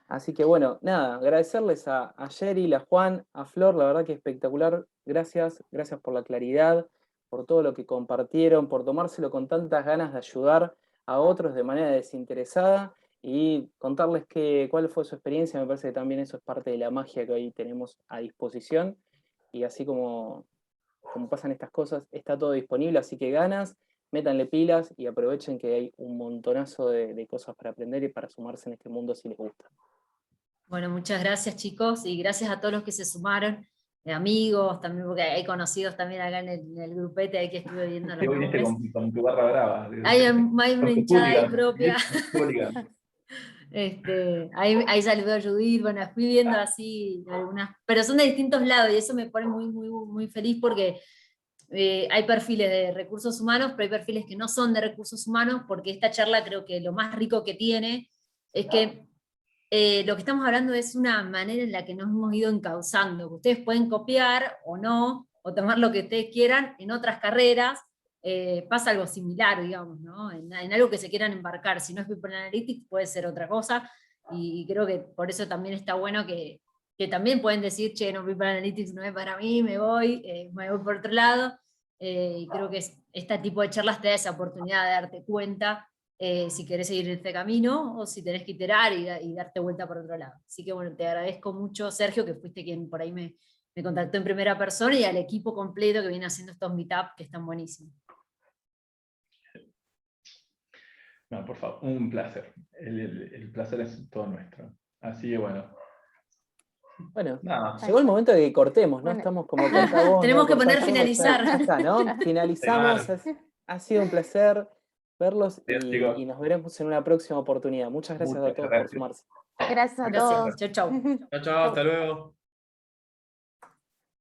[SPEAKER 2] Así que bueno, nada, agradecerles a Cheryl, a Juan, a Flor, la verdad que espectacular. Gracias por la claridad, por todo lo que compartieron, por tomárselo con tantas ganas de ayudar a otros de manera desinteresada y contarles cuál fue su experiencia. Me parece que también eso es parte de la magia que hoy tenemos a disposición. Y así como pasan estas cosas, está todo disponible, así que ganas, métanle pilas y aprovechen que hay un montonazo de cosas para aprender y para sumarse en este mundo si les gusta.
[SPEAKER 1] Bueno, muchas gracias chicos y gracias a todos los que se sumaron, amigos también, porque hay conocidos también acá en el grupete ahí que estuve viendo
[SPEAKER 3] Que
[SPEAKER 1] los
[SPEAKER 3] viniste
[SPEAKER 1] nombres.
[SPEAKER 3] con tu barra brava.
[SPEAKER 1] Hay una hinchada ahí
[SPEAKER 3] Hooligan,
[SPEAKER 1] propia.
[SPEAKER 3] hooligan.
[SPEAKER 1] Ahí saludó a Judith, bueno, fui viendo así algunas, pero son de distintos lados y eso me pone muy, muy, muy feliz porque hay perfiles de recursos humanos, pero hay perfiles que no son de recursos humanos, porque esta charla creo que lo más rico que tiene es que lo que estamos hablando es una manera en la que nos hemos ido encauzando, que ustedes pueden copiar o no, o tomar lo que ustedes quieran en otras carreras. Pasa algo similar, digamos, ¿no? En algo que se quieran embarcar. Si no es People Analytics, puede ser otra cosa, y creo que por eso también está bueno que también pueden decir, che, no, People Analytics no es para mí, me voy por otro lado, y creo que este tipo de charlas te da esa oportunidad de darte cuenta si querés seguir en este camino, o si tenés que iterar y darte vuelta por otro lado. Así que bueno, te agradezco mucho, Sergio, que fuiste quien por ahí me contactó en primera persona, y al equipo completo que viene haciendo estos meetups, que están buenísimos.
[SPEAKER 3] No, por favor, un placer. El placer es todo nuestro. Así que bueno.
[SPEAKER 2] Bueno,
[SPEAKER 3] Nada.
[SPEAKER 2] llegó el momento de que cortemos, ¿no?
[SPEAKER 5] Bueno.
[SPEAKER 2] Estamos como corta vos,
[SPEAKER 1] Tenemos
[SPEAKER 2] ¿no?
[SPEAKER 1] que
[SPEAKER 2] Cortá
[SPEAKER 1] poner
[SPEAKER 2] yo,
[SPEAKER 1] finalizar.
[SPEAKER 2] ya está, ¿no? Finalizamos. Ha sido un placer verlos
[SPEAKER 3] Gracias, chicos.
[SPEAKER 2] y nos veremos en una próxima oportunidad. Muchas gracias a
[SPEAKER 3] Muchas
[SPEAKER 2] todos
[SPEAKER 3] gracias.
[SPEAKER 2] por sumarse.
[SPEAKER 5] Gracias a
[SPEAKER 1] Gracias.
[SPEAKER 5] todos.
[SPEAKER 1] Chau, chau.
[SPEAKER 4] Chao, chao, hasta luego.